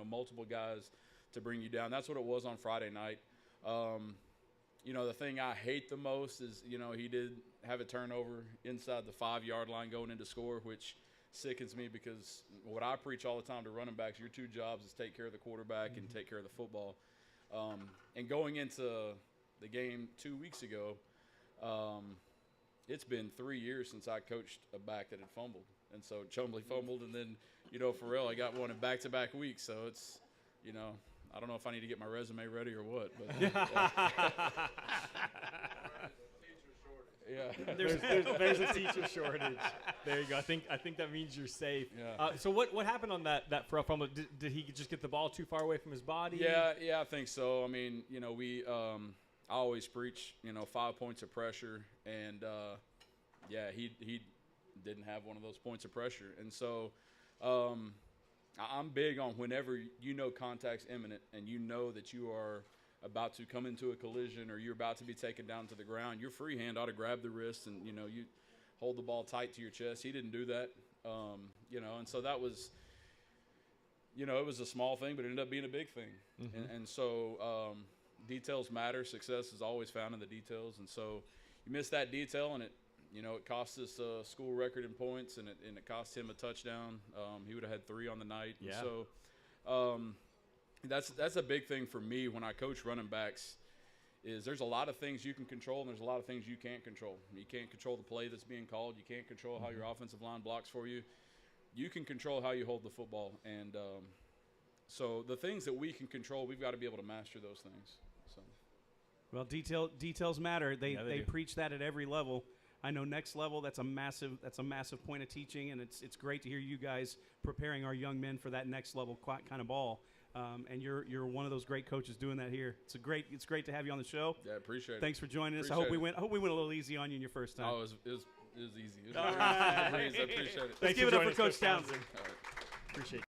multiple guys to bring you down. That's what it was on Friday night. The thing I hate the most is, he did have a turnover inside the 5-yard line going into score, which sickens me because what I preach all the time to running backs, your two jobs is take care of the quarterback and take care of the football. And going into the game 2 weeks ago, it's been 3 years since I coached a back that had fumbled. And so Chumley fumbled, and then, Farrell, I got one in back-to-back weeks. So it's, I don't know if I need to get my resume ready or what. But Yeah. There's a teacher shortage. There you go. I think that means you're safe. Yeah. So what happened on that for fumble? Did he just get the ball too far away from his body? Yeah, I think so. I mean, we I always preach, 5 points of pressure, and he didn't have one of those points of pressure, and so I'm big on whenever contact's imminent and you know that you are about to come into a collision or you're about to be taken down to the ground, your free hand ought to grab the wrist and you hold the ball tight to your chest. He didn't do that, and so that was, it was a small thing, but it ended up being a big thing. Mm-hmm. And so details matter. Success is always found in the details, and so you miss that detail and it cost us a school record in points, and it cost him a touchdown. He would have had 3 on the night. Yeah. And so that's a big thing for me when I coach running backs is there's a lot of things you can control and there's a lot of things you can't control. You can't control the play that's being called. You can't control how your offensive line blocks for you. You can control how you hold the football. And so the things that we can control, we've got to be able to master those things. So. Well, details matter. They do. preach that at every level. I know next level, that's a massive point of teaching, and it's great to hear you guys preparing our young men for that next level kind of ball. And you're one of those great coaches doing that here. It's great to have you on the show. Yeah, appreciate it. Thanks for joining us. Appreciate I hope we went a little easy on you in your first time. Oh, it was easy. It was All a right. breeze. I appreciate it. Let's give it up for Coach Townsend. All right. Appreciate it.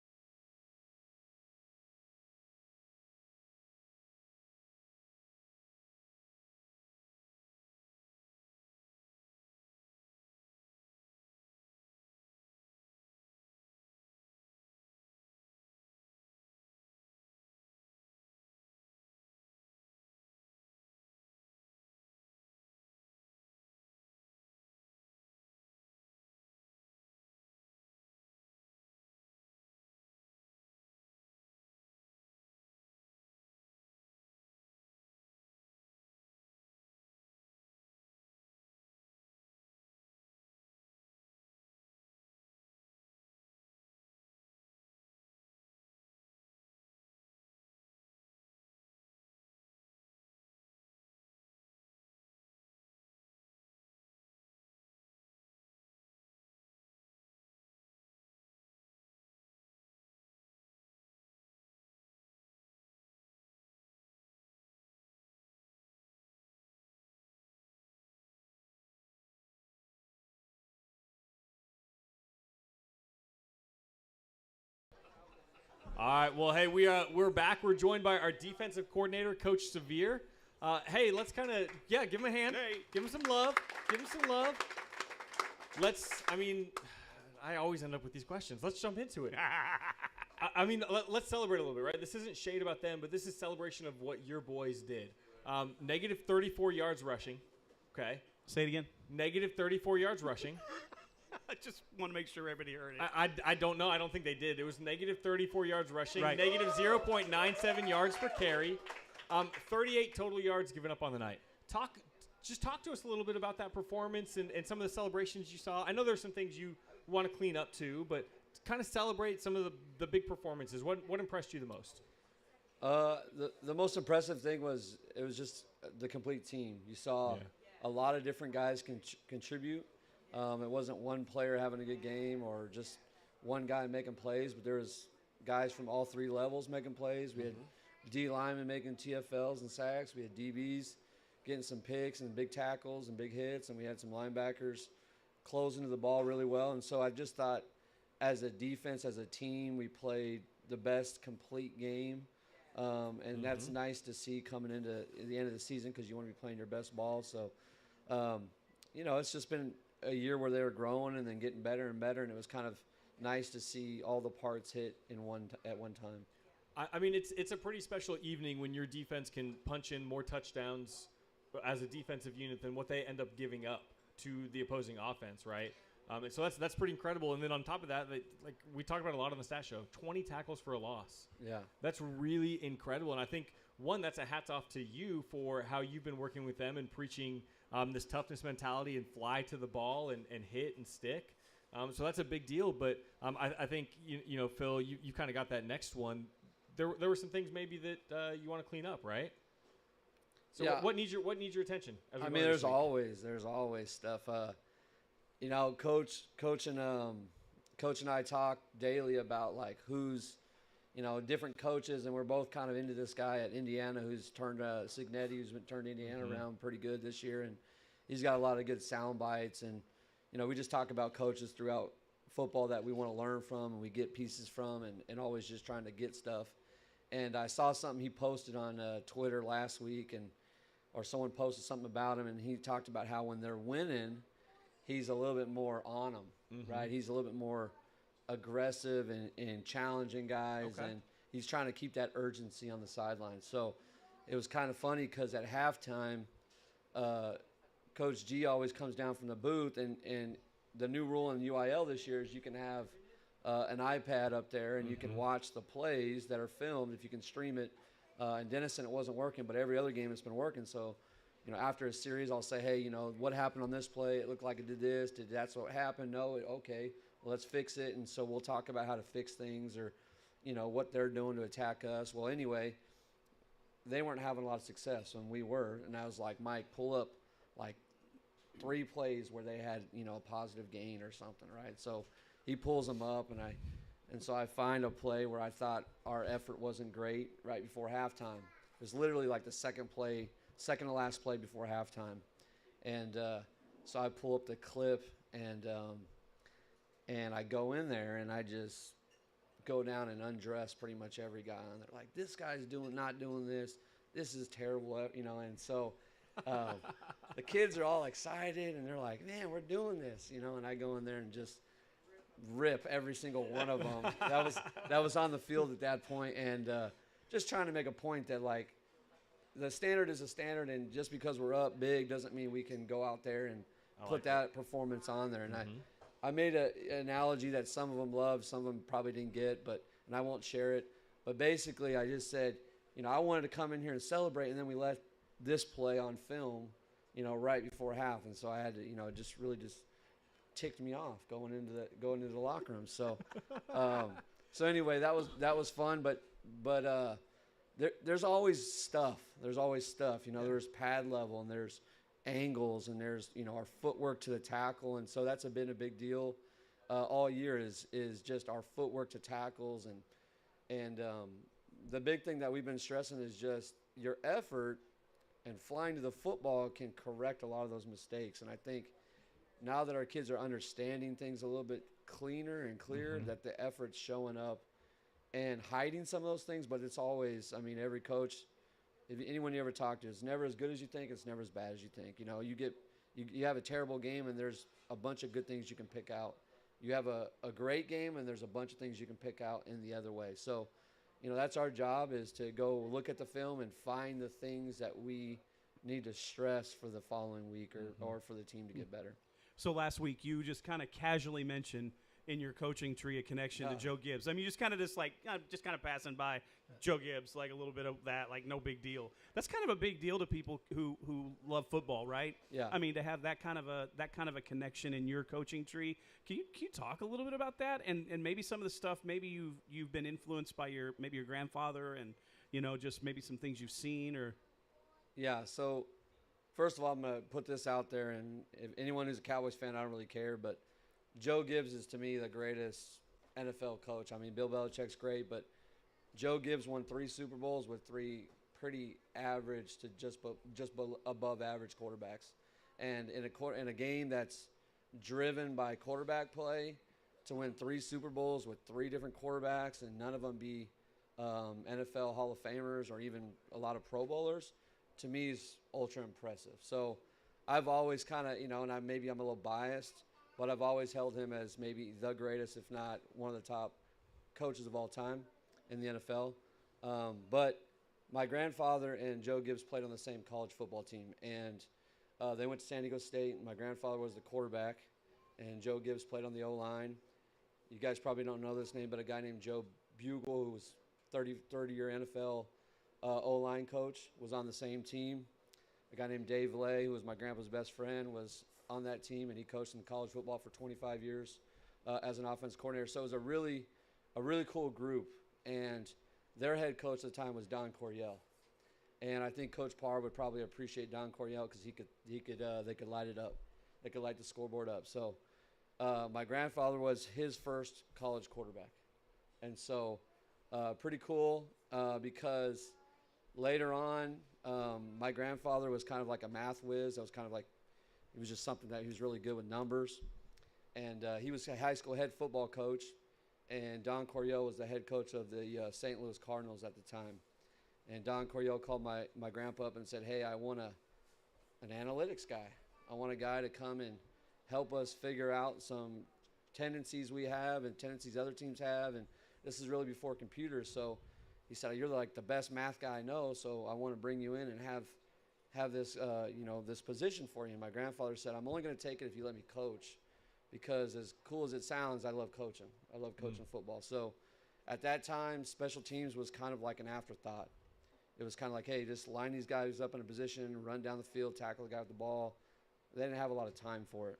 All right. Well, hey, we're back. We're joined by our defensive coordinator, Coach Severe. Hey, let's kind of give him a hand. Hey. Give him some love. I always end up with these questions. Let's jump into it. Let's celebrate a little bit, right? This isn't shade about them, but this is celebration of what your boys did. Negative 34 yards rushing. Okay. Say it again. Negative 34 yards rushing. I just want to make sure everybody heard it. I don't know. I don't think they did. It was negative 34 yards rushing, right. Negative 0.97 yards per carry, 38 total yards given up on the night. Talk to us a little bit about that performance and some of the celebrations you saw. I know there's some things you want to clean up too, but kind of celebrate some of the big performances. What impressed you the most? The most impressive thing was it was just the complete team. You saw a lot of different guys contribute. It wasn't one player having a good game or just one guy making plays, but there was guys from all 3 levels making plays. We had D linemen making TFLs and sacks. We had DBs getting some picks and big tackles and big hits, and we had some linebackers closing to the ball really well. And so I just thought as a defense, as a team, we played the best complete game. And that's nice to see coming into the end of the season because you want to be playing your best ball. So, it's just been a year where they were growing and then getting better and better, and it was kind of nice to see all the parts hit at one time. It's a pretty special evening when your defense can punch in more touchdowns as a defensive unit than what they end up giving up to the opposing offense, right? And so that's pretty incredible. And then on top of that, like we talked about a lot on the stat show, 20 tackles for a loss. Yeah. That's really incredible. And I think, one, that's a hats off to you for how you've been working with them and preaching this toughness mentality and fly to the ball and hit and stick. So that's a big deal. But I think, Phil, you kind of got that next one. There were some things maybe that you want to clean up, right? So Yeah. what needs your attention? As we I go mean, this week? there's always stuff. Coach and I talk daily about like who's, different coaches, and we're both kind of into this guy at Indiana who's turned Signetti, who's been turned Indiana around pretty good this year, and he's got a lot of good sound bites, and we just talk about coaches throughout football that we want to learn from and we get pieces from, and always just trying to get stuff. And I saw something he posted on Twitter last week, or someone posted something about him, and he talked about how when they're winning, he's a little bit more on them, right? He's a little bit more aggressive and challenging guys, and he's trying to keep that urgency on the sideline. So it was kind of funny because at halftime, Coach G always comes down from the booth, and the new rule in UIL this year is you can have an iPad up there, and you can watch the plays that are filmed if you can stream it. In Denison, it wasn't working, but every other game it's been working. So, after a series, I'll say, hey, what happened on this play? It looked like it did this. That's what happened? No, okay. Well, let's fix it. And so we'll talk about how to fix things, or, what they're doing to attack us. Well, anyway, they weren't having a lot of success when we were. And I was like, Mike, pull up like 3 plays where they had, a positive gain or something, right? So he pulls them up, and so I find a play where I thought our effort wasn't great right before halftime. It was literally like the second to last play before halftime. And so I pull up the clip, and I go in there, and I just go down and undress pretty much every guy. And they're like, this guy's not doing this. This is terrible, and so the kids are all excited, and they're like, man, we're doing this, and I go in there and just rip every single one of them. That was on the field at that point, and just trying to make a point that, like, the standard is a standard, and just because we're up big doesn't mean we can go out there and put that performance on there. And I made an analogy that some of them loved, some of them probably didn't get, and I won't share it. But basically, I just said, I wanted to come in here and celebrate, and then we let this play on film, right before half, and so I had to, it just really ticked me off going into the locker room. So, so anyway, that was fun, but there's always stuff. There's always stuff. There's pad level, and there's angles, and there's our footwork to the tackle, and so that's been a big deal all year is just our footwork to tackles, and the big thing that we've been stressing is just your effort and flying to the football can correct a lot of those mistakes. And I think now that our kids are understanding things a little bit cleaner and clearer, that the effort's showing up and hiding some of those things. But it's always, every coach, if anyone you ever talk to, it's never as good as you think. It's never as bad as you think. You have a terrible game, and there's a bunch of good things you can pick out. You have a great game, and there's a bunch of things you can pick out in the other way. So, that's our job, is to go look at the film and find the things that we need to stress for the following week or for the team to get better. So last week you just kind of casually mentioned in your coaching tree a connection to Joe Gibbs. You just kind of passing by Joe Gibbs, like a little bit of that, like no big deal. That's kind of a big deal to people who love football, right? Yeah. To have that kind of a connection in your coaching tree. Can you talk a little bit about that and maybe some of the stuff maybe you've been influenced by your grandfather and just maybe some things you've seen or. Yeah. So first of all, I'm gonna put this out there, and if anyone who's a Cowboys fan, I don't really care, but Joe Gibbs is, to me, the greatest NFL coach. Bill Belichick's great, but Joe Gibbs won 3 Super Bowls with 3 pretty average to just above average quarterbacks. And in a game that's driven by quarterback play, to win 3 Super Bowls with 3 different quarterbacks and none of them be NFL Hall of Famers or even a lot of Pro Bowlers, to me is ultra impressive. So I've always kind of, and maybe I'm a little biased, but I've always held him as maybe the greatest, if not one of the top coaches of all time in the NFL. But my grandfather and Joe Gibbs played on the same college football team, and they went to San Diego State. My grandfather was the quarterback, and Joe Gibbs played on the O-line. You guys probably don't know this name, but a guy named Joe Bugle, who was 30-year NFL O-line coach, was on the same team. A guy named Dave Lay, who was my grandpa's best friend, was on that team, and he coached in college football for 25 years as an offense coordinator. So it was a really cool group, and their head coach at the time was Don Coryell. And I think Coach Parr would probably appreciate Don Coryell because they could light it up. They could light the scoreboard up. So my grandfather was his first college quarterback. And so pretty cool because later on, my grandfather was kind of like a math whiz. That was kind of like, it was just something that he was really good with numbers. And he was a high school head football coach. And Don Coryell was the head coach of the St. Louis Cardinals at the time. And Don Coryell called my grandpa up and said, hey, I want an analytics guy. I want a guy to come and help us figure out some tendencies we have and tendencies other teams have. And this is really before computers. So he said, you're like the best math guy I know, so I want to bring you in and have this, this position for you. And my grandfather said, I'm only going to take it if you let me coach, because as cool as it sounds, I love coaching. I love coaching football. So at that time, special teams was kind of like an afterthought. It was kind of like, hey, just line these guys up in a position, run down the field, tackle the guy with the ball. They didn't have a lot of time for it.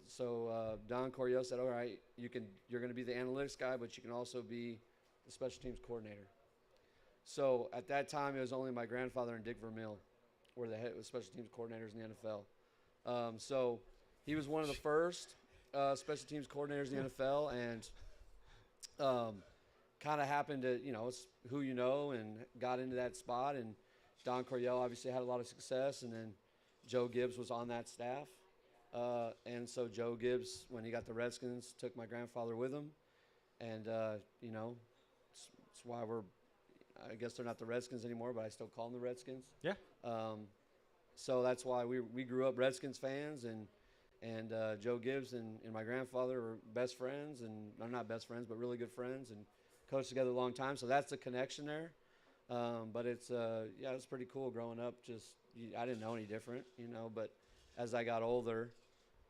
So Don Coryell said, all right, you're going to be the analytics guy, but you can also be the special teams coordinator. So at that time, it was only my grandfather and Dick Vermeil were the head special teams coordinators in the NFL. So he was one of the first special teams coordinators in the NFL, and kind of happened to, it's who you know, and got into that spot. And Don Coryell obviously had a lot of success, and then Joe Gibbs was on that staff. And so Joe Gibbs, when he got the Redskins, took my grandfather with him. And, it's why I guess they're not the Redskins anymore, but I still call them the Redskins. Yeah. So that's why we grew up Redskins fans, and Joe Gibbs and my grandfather were best friends, and they're not best friends, but really good friends, and coached together a long time. So that's the connection there. But it's it's pretty cool growing up. I didn't know any different, but as I got older,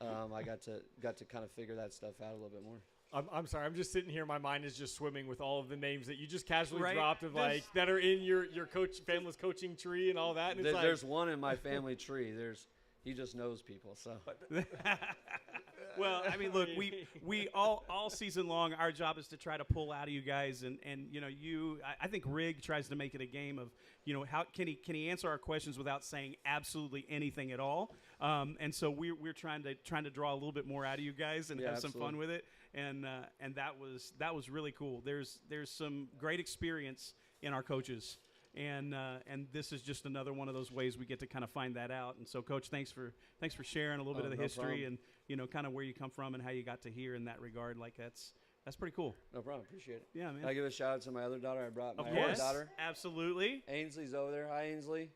I got to kind of figure that stuff out a little bit more. I'm sorry. I'm just sitting here. My mind is just swimming with all of the names that you just casually Right. dropped of that are in your family's coaching tree and all that. And it's There's one in my family tree. He just knows people. So. Well, I mean, look, we all season long, our job is to try to pull out of you guys, and I think Rig tries to make it a game of, how can he answer our questions without saying absolutely anything at all, and so we're trying to draw a little bit more out of you guys and have some fun with it, and that was really cool. There's some great experience in our coaches. And this is just another one of those ways we get to kind of find that out. And so, Coach, thanks for sharing a little bit of the history problem. and kind of where you come from and how you got to here in that regard. Like that's pretty cool. No problem. Appreciate it. Yeah, man. Can I give a shout out to my other daughter? I brought my Of other course, daughter. absolutely. Ainsley's over there. Hi, Ainsley.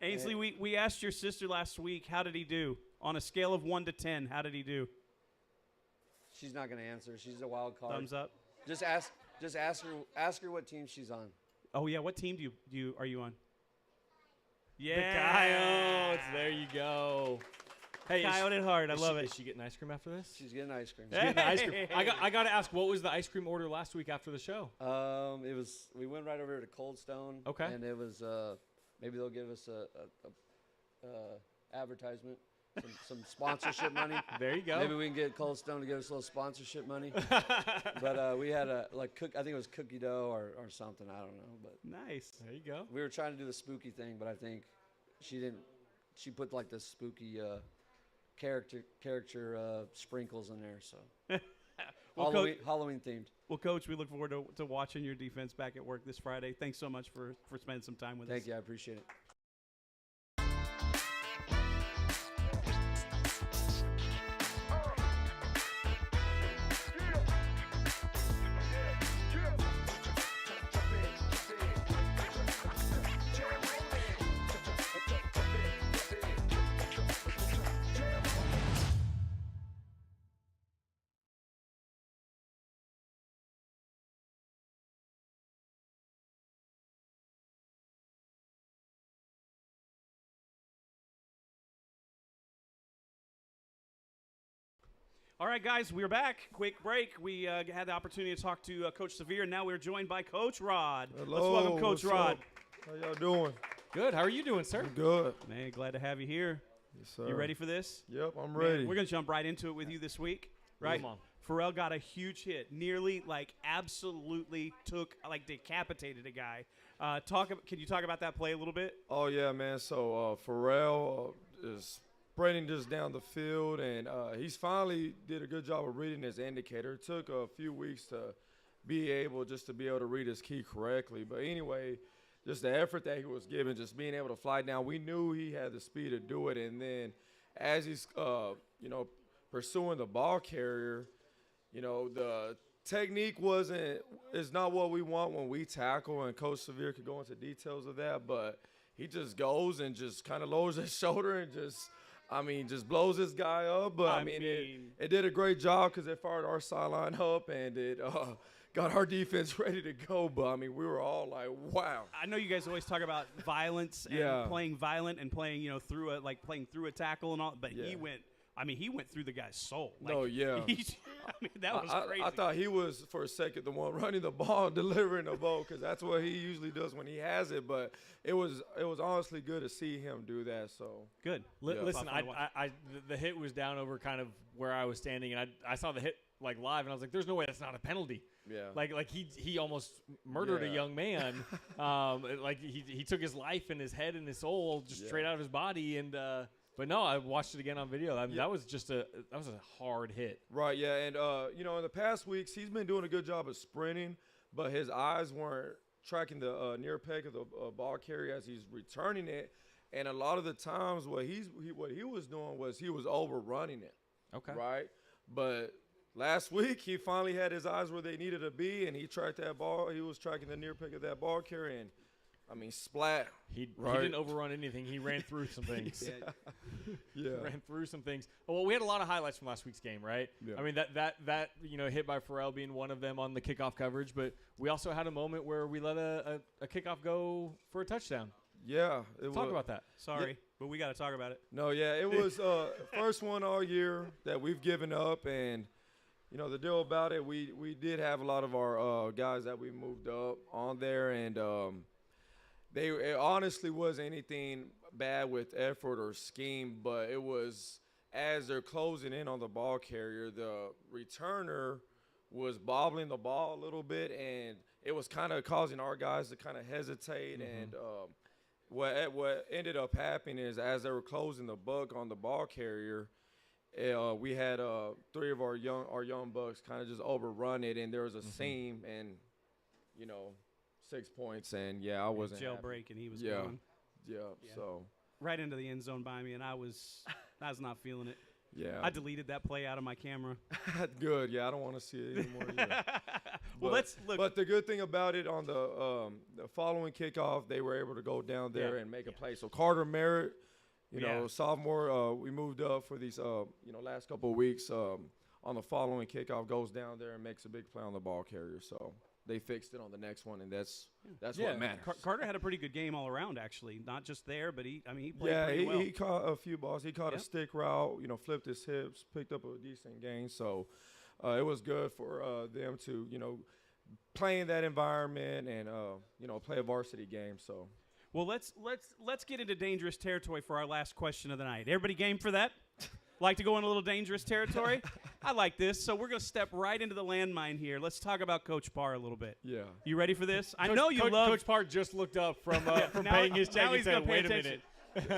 Ainsley, we asked your sister last week, how did he do on a scale of 1 to 10? How did he do? She's not going to answer. She's a wild card. Thumbs up. Just ask her what team she's on. Oh yeah, what team are you on? Yeah, the Coyotes. There you go. Hey, Coyote hard. I love it. Is she getting ice cream after this? She's getting ice cream. She's getting ice cream. I got to ask, what was the ice cream order last week after the show? We went right over here to Cold Stone. Okay. And it was maybe they'll give us a advertisement. Some sponsorship money. There you go. Maybe we can get Cold Stone to give us a little sponsorship money. But we had I think it was cookie dough or something. I don't know. But Nice. There you go. we were trying to do the spooky thing, but I think she didn't. She put like the spooky character sprinkles in there. So Well, Halloween themed. Well, Coach, we look forward to watching your defense back at work this Friday. Thanks so much for spending some time with us. Thank you. I appreciate it. All right, guys, we're back. Quick break. We had the opportunity to talk to Coach Severe. Now we're joined by Coach Rod. Hello, Let's welcome Coach what's Rod. up? How y'all doing? Good. How are you doing, sir? Good. Man, glad to have you here. Yes, sir. You ready for this? Yep, I'm Man, ready. we're going to jump right into it with you this week. right? Come on. Pharrell got a huge hit, nearly absolutely decapitated a guy. Can you talk about that play a little bit? Oh, yeah, man. So Pharrell is sprinting just down the field, and he's finally did a good job of reading his indicator. It took a few weeks to be able to read his key correctly. But anyway, just the effort that he was giving, just being able to fly down, we knew he had the speed to do it. And then as he's, pursuing the ball carrier, the technique is not what we want when we tackle, and Coach Severe could go into details of that, but he just goes and just kind of lowers his shoulder and just blows this guy up. But it did a great job because it fired our sideline up, and it got our defense ready to go. But we were all like, wow. I know you guys always talk about violence and playing violent and playing, playing through a tackle and all, but he went through the guy's soul. That was crazy. I thought he was, for a second, the one running the ball and delivering the ball, because that's what he usually does when he has it. But it was honestly good to see him do that. So good. Listen, the hit was down over kind of where I was standing, and I saw the hit live, and I was like, "There's no way that's not a penalty." Yeah. He almost murdered a young man. He took his life and his head and his soul just straight out of his body, and. But no, I watched it again on video. That was a hard hit. Right, yeah, and in the past weeks he's been doing a good job of sprinting, but his eyes weren't tracking the near peg of the ball carrier as he's returning it, and a lot of the times what he was doing was he was overrunning it. Okay. Right, but last week he finally had his eyes where they needed to be, and he tracked that ball. He was tracking the near peg of that ball carrier, and splat. He didn't overrun anything. He ran through some things. Ran through some things. Well, we had a lot of highlights from last week's game, right? Yeah. That hit by Pharrell being one of them on the kickoff coverage, but we also had a moment where we let a kickoff go for a touchdown. Yeah. Talk about that. Sorry, but we got to talk about it. No, yeah, it was first one all year that we've given up, and the deal about it, we did have a lot of our guys that we moved up on there, and it honestly wasn't anything bad with effort or scheme, but it was as they're closing in on the ball carrier, the returner was bobbling the ball a little bit, and it was kind of causing our guys to kind of hesitate. Mm-hmm. And what ended up happening is as they were closing the book on the ball carrier, we had 3 of our young bucks kind of just overrun it, and there was a seam, and 6 points, and I wasn't jailbreak, and he was gone. Yeah, so right into the end zone by me, and I was not feeling it. Yeah, I deleted that play out of my camera. Good. Yeah, I don't want to see it anymore. Well, let's look. But the good thing about it, on the following kickoff, they were able to go down there and make a play. So Carter Merritt, sophomore, we moved up for these last couple of weeks. On the following kickoff, goes down there and makes a big play on the ball carrier. So they fixed it on the next one, and that's what matters. Carter had a pretty good game all around, actually. Not just there, but he played pretty well. He caught a few balls. He caught a stick route, flipped his hips, picked up a decent gain. So it was good for them to, play in that environment and, play a varsity game. So. Well, let's get into dangerous territory for our last question of the night. Everybody game for that? Like to go in a little dangerous territory? I like this. So we're going to step right into the landmine here. Let's talk about Coach Parr a little bit. Yeah. You ready for this? I know you love. Coach Parr just looked up from paying his check and said, "Wait a minute."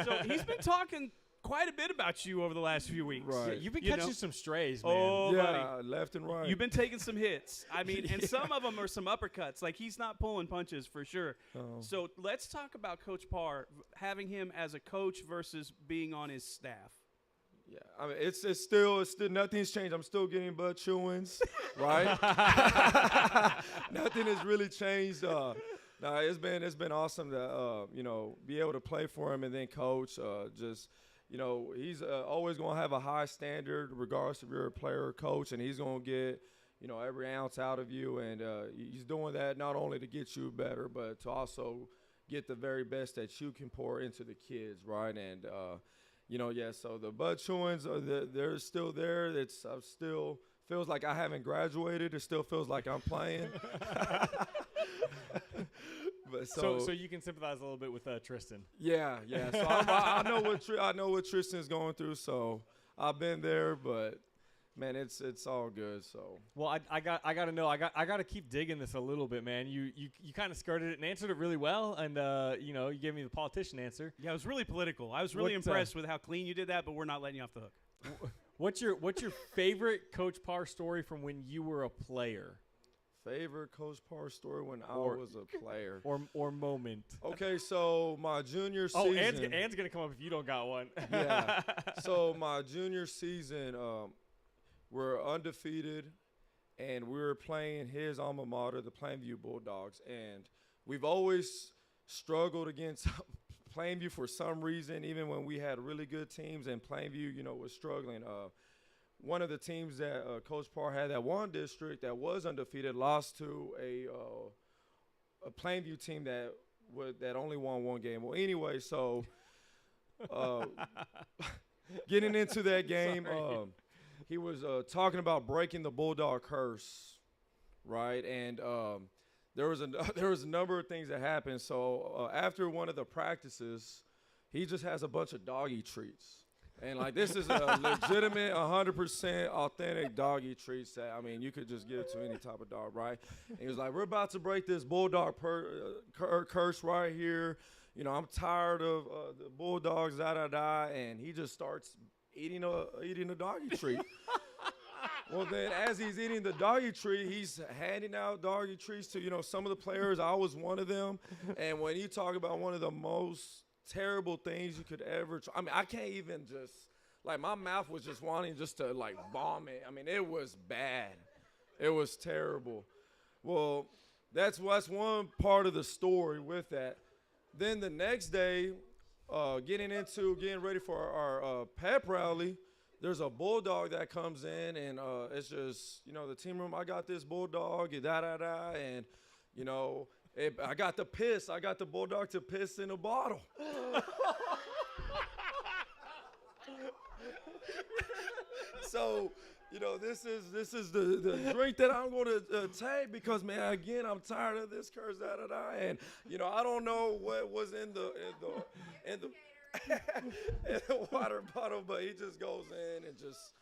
So he's been talking quite a bit about you over the last few weeks. Right. Yeah, you've been catching some strays, man. Oh, buddy. Left and right. You've been taking some hits. And some of them are some uppercuts. Like, he's not pulling punches for sure. Oh. So let's talk about Coach Parr, having him as a coach versus being on his staff. Yeah, it's still nothing's changed. I'm still getting butt chewings, right? Nothing has really changed. It's been awesome to be able to play for him and then coach. He's always gonna have a high standard regardless if you're a player or coach, and he's gonna get every ounce out of you. And he's doing that not only to get you better, but to also get the very best that you can pour into the kids, right? And so the butt chewings, they're still there. Still feels like I haven't graduated. It still feels like I'm playing. But so you can sympathize a little bit with Tristan. Yeah. So I know what Tristan's going through. So I've been there, but man, it's all good. So Well, I got to know. I got to keep digging this a little bit, man. You kind of skirted it and answered it really well, and you gave me the politician answer. Yeah, it was really political. I was really impressed with how clean you did that, but we're not letting you off the hook. What's your favorite Coach Parr story from when you were a player? Favorite Coach Parr story when I was a player, or moment. Okay, so my junior season. Oh, Ann's gonna come up if you don't got one. Yeah. So my junior season, we're undefeated, and we were playing his alma mater, the Plainview Bulldogs, and we've always struggled against Plainview for some reason, even when we had really good teams and Plainview, was struggling. One of the teams that Coach Parr had that won district that was undefeated lost to a Plainview team that only won one game. Well, anyway, so getting into that game, he was talking about breaking the Bulldog curse, right? And there was a number of things that happened. So after one of the practices, he just has a bunch of doggy treats. And, this is a legitimate, 100% authentic doggy treats that, you could just give it to any type of dog, right? And he was like, we're about to break this Bulldog curse right here. I'm tired of the Bulldogs, da-da-da. And he just starts eating a doggy treat. Well, then as he's eating the doggy treat, he's handing out doggy treats to, some of the players. I was one of them. And when you talk about one of the most terrible things you could ever try. I can't even just, my mouth was just wanting just to, vomit. It was bad. It was terrible. Well, that's one part of the story with that. Then the next day, getting ready for our pep rally, there's a Bulldog that comes in, and it's just, the team room, I got this Bulldog, da-da-da, and, I got the Bulldog to piss in a bottle. So, this is the drink that I'm going to take because, man, again, I'm tired of this curse, da-da-da. And, I don't know what was in the in the water bottle, but he just goes in and just,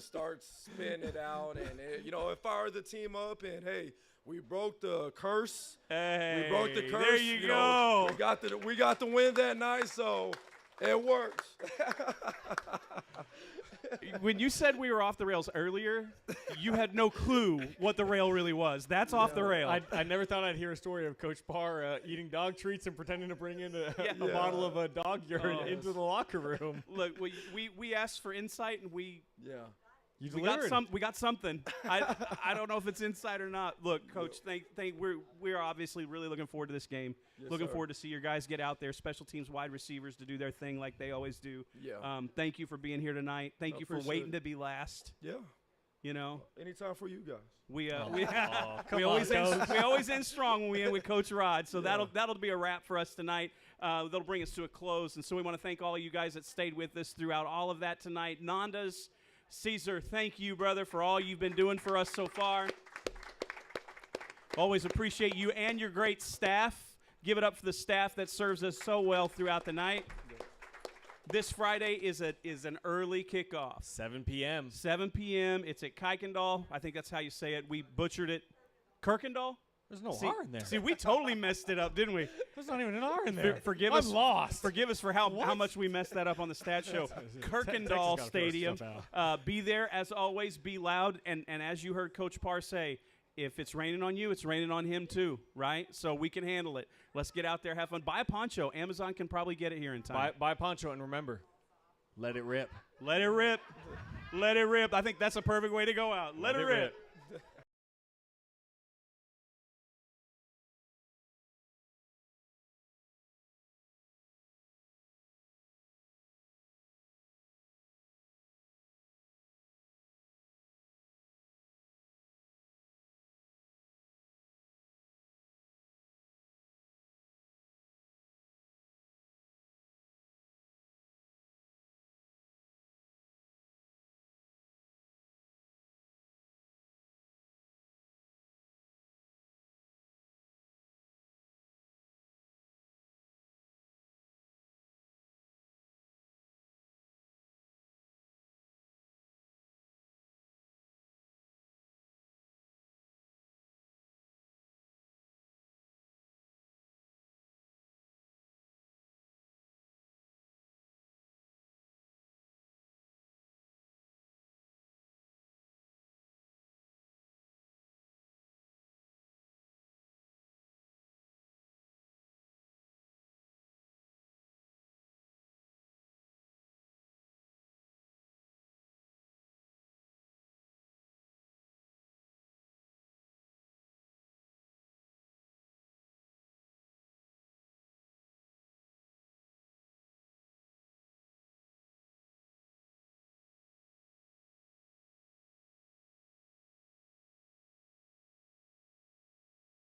starts spitting it out. And, it fired the team up, and, hey, we broke the curse. Hey, we broke the curse. There you go. We got the win that night, so it works. When you said we were off the rails earlier, you had no clue what the rail really was. That's off the rail. I never thought I'd hear a story of Coach Parr eating dog treats and pretending to bring in a bottle of dog urine into the locker room. Look, we asked for insight, and we got something. I don't know if it's inside or not. Look, Coach, we're obviously really looking forward to this game. Looking forward to see your guys get out there, special teams wide receivers to do their thing like they always do. Yeah. Thank you for being here tonight. Thank you for waiting to be last. Yeah. Anytime for you guys. We always end strong when we end with Coach Rod. So that'll be a wrap for us tonight. That'll bring us to a close. And so we want to thank all of you guys that stayed with us throughout all of that tonight. Nandas, Caesar, thank you, brother, for all you've been doing for us so far. Always appreciate you and your great staff. Give it up for the staff that serves us so well throughout the night. This Friday is an early kickoff. 7 p.m. 7 p.m. It's at Kuykendall. I think that's how you say it. We butchered it. Kirkendall? There's no R in there. See, we totally messed it up, didn't we? There's not even an R in there. Forgive us. Lost. Forgive us for how much we messed that up on the stat show. Kirkendall Stadium. Be there, as always. Be loud. And as you heard Coach Parr say, if it's raining on you, it's raining on him too, right? So we can handle it. Let's get out there, have fun. Buy a poncho. Amazon can probably get it here in time. Buy a poncho, and remember, let it rip. Let it rip. Let it rip. I think that's a perfect way to go out. Let it rip.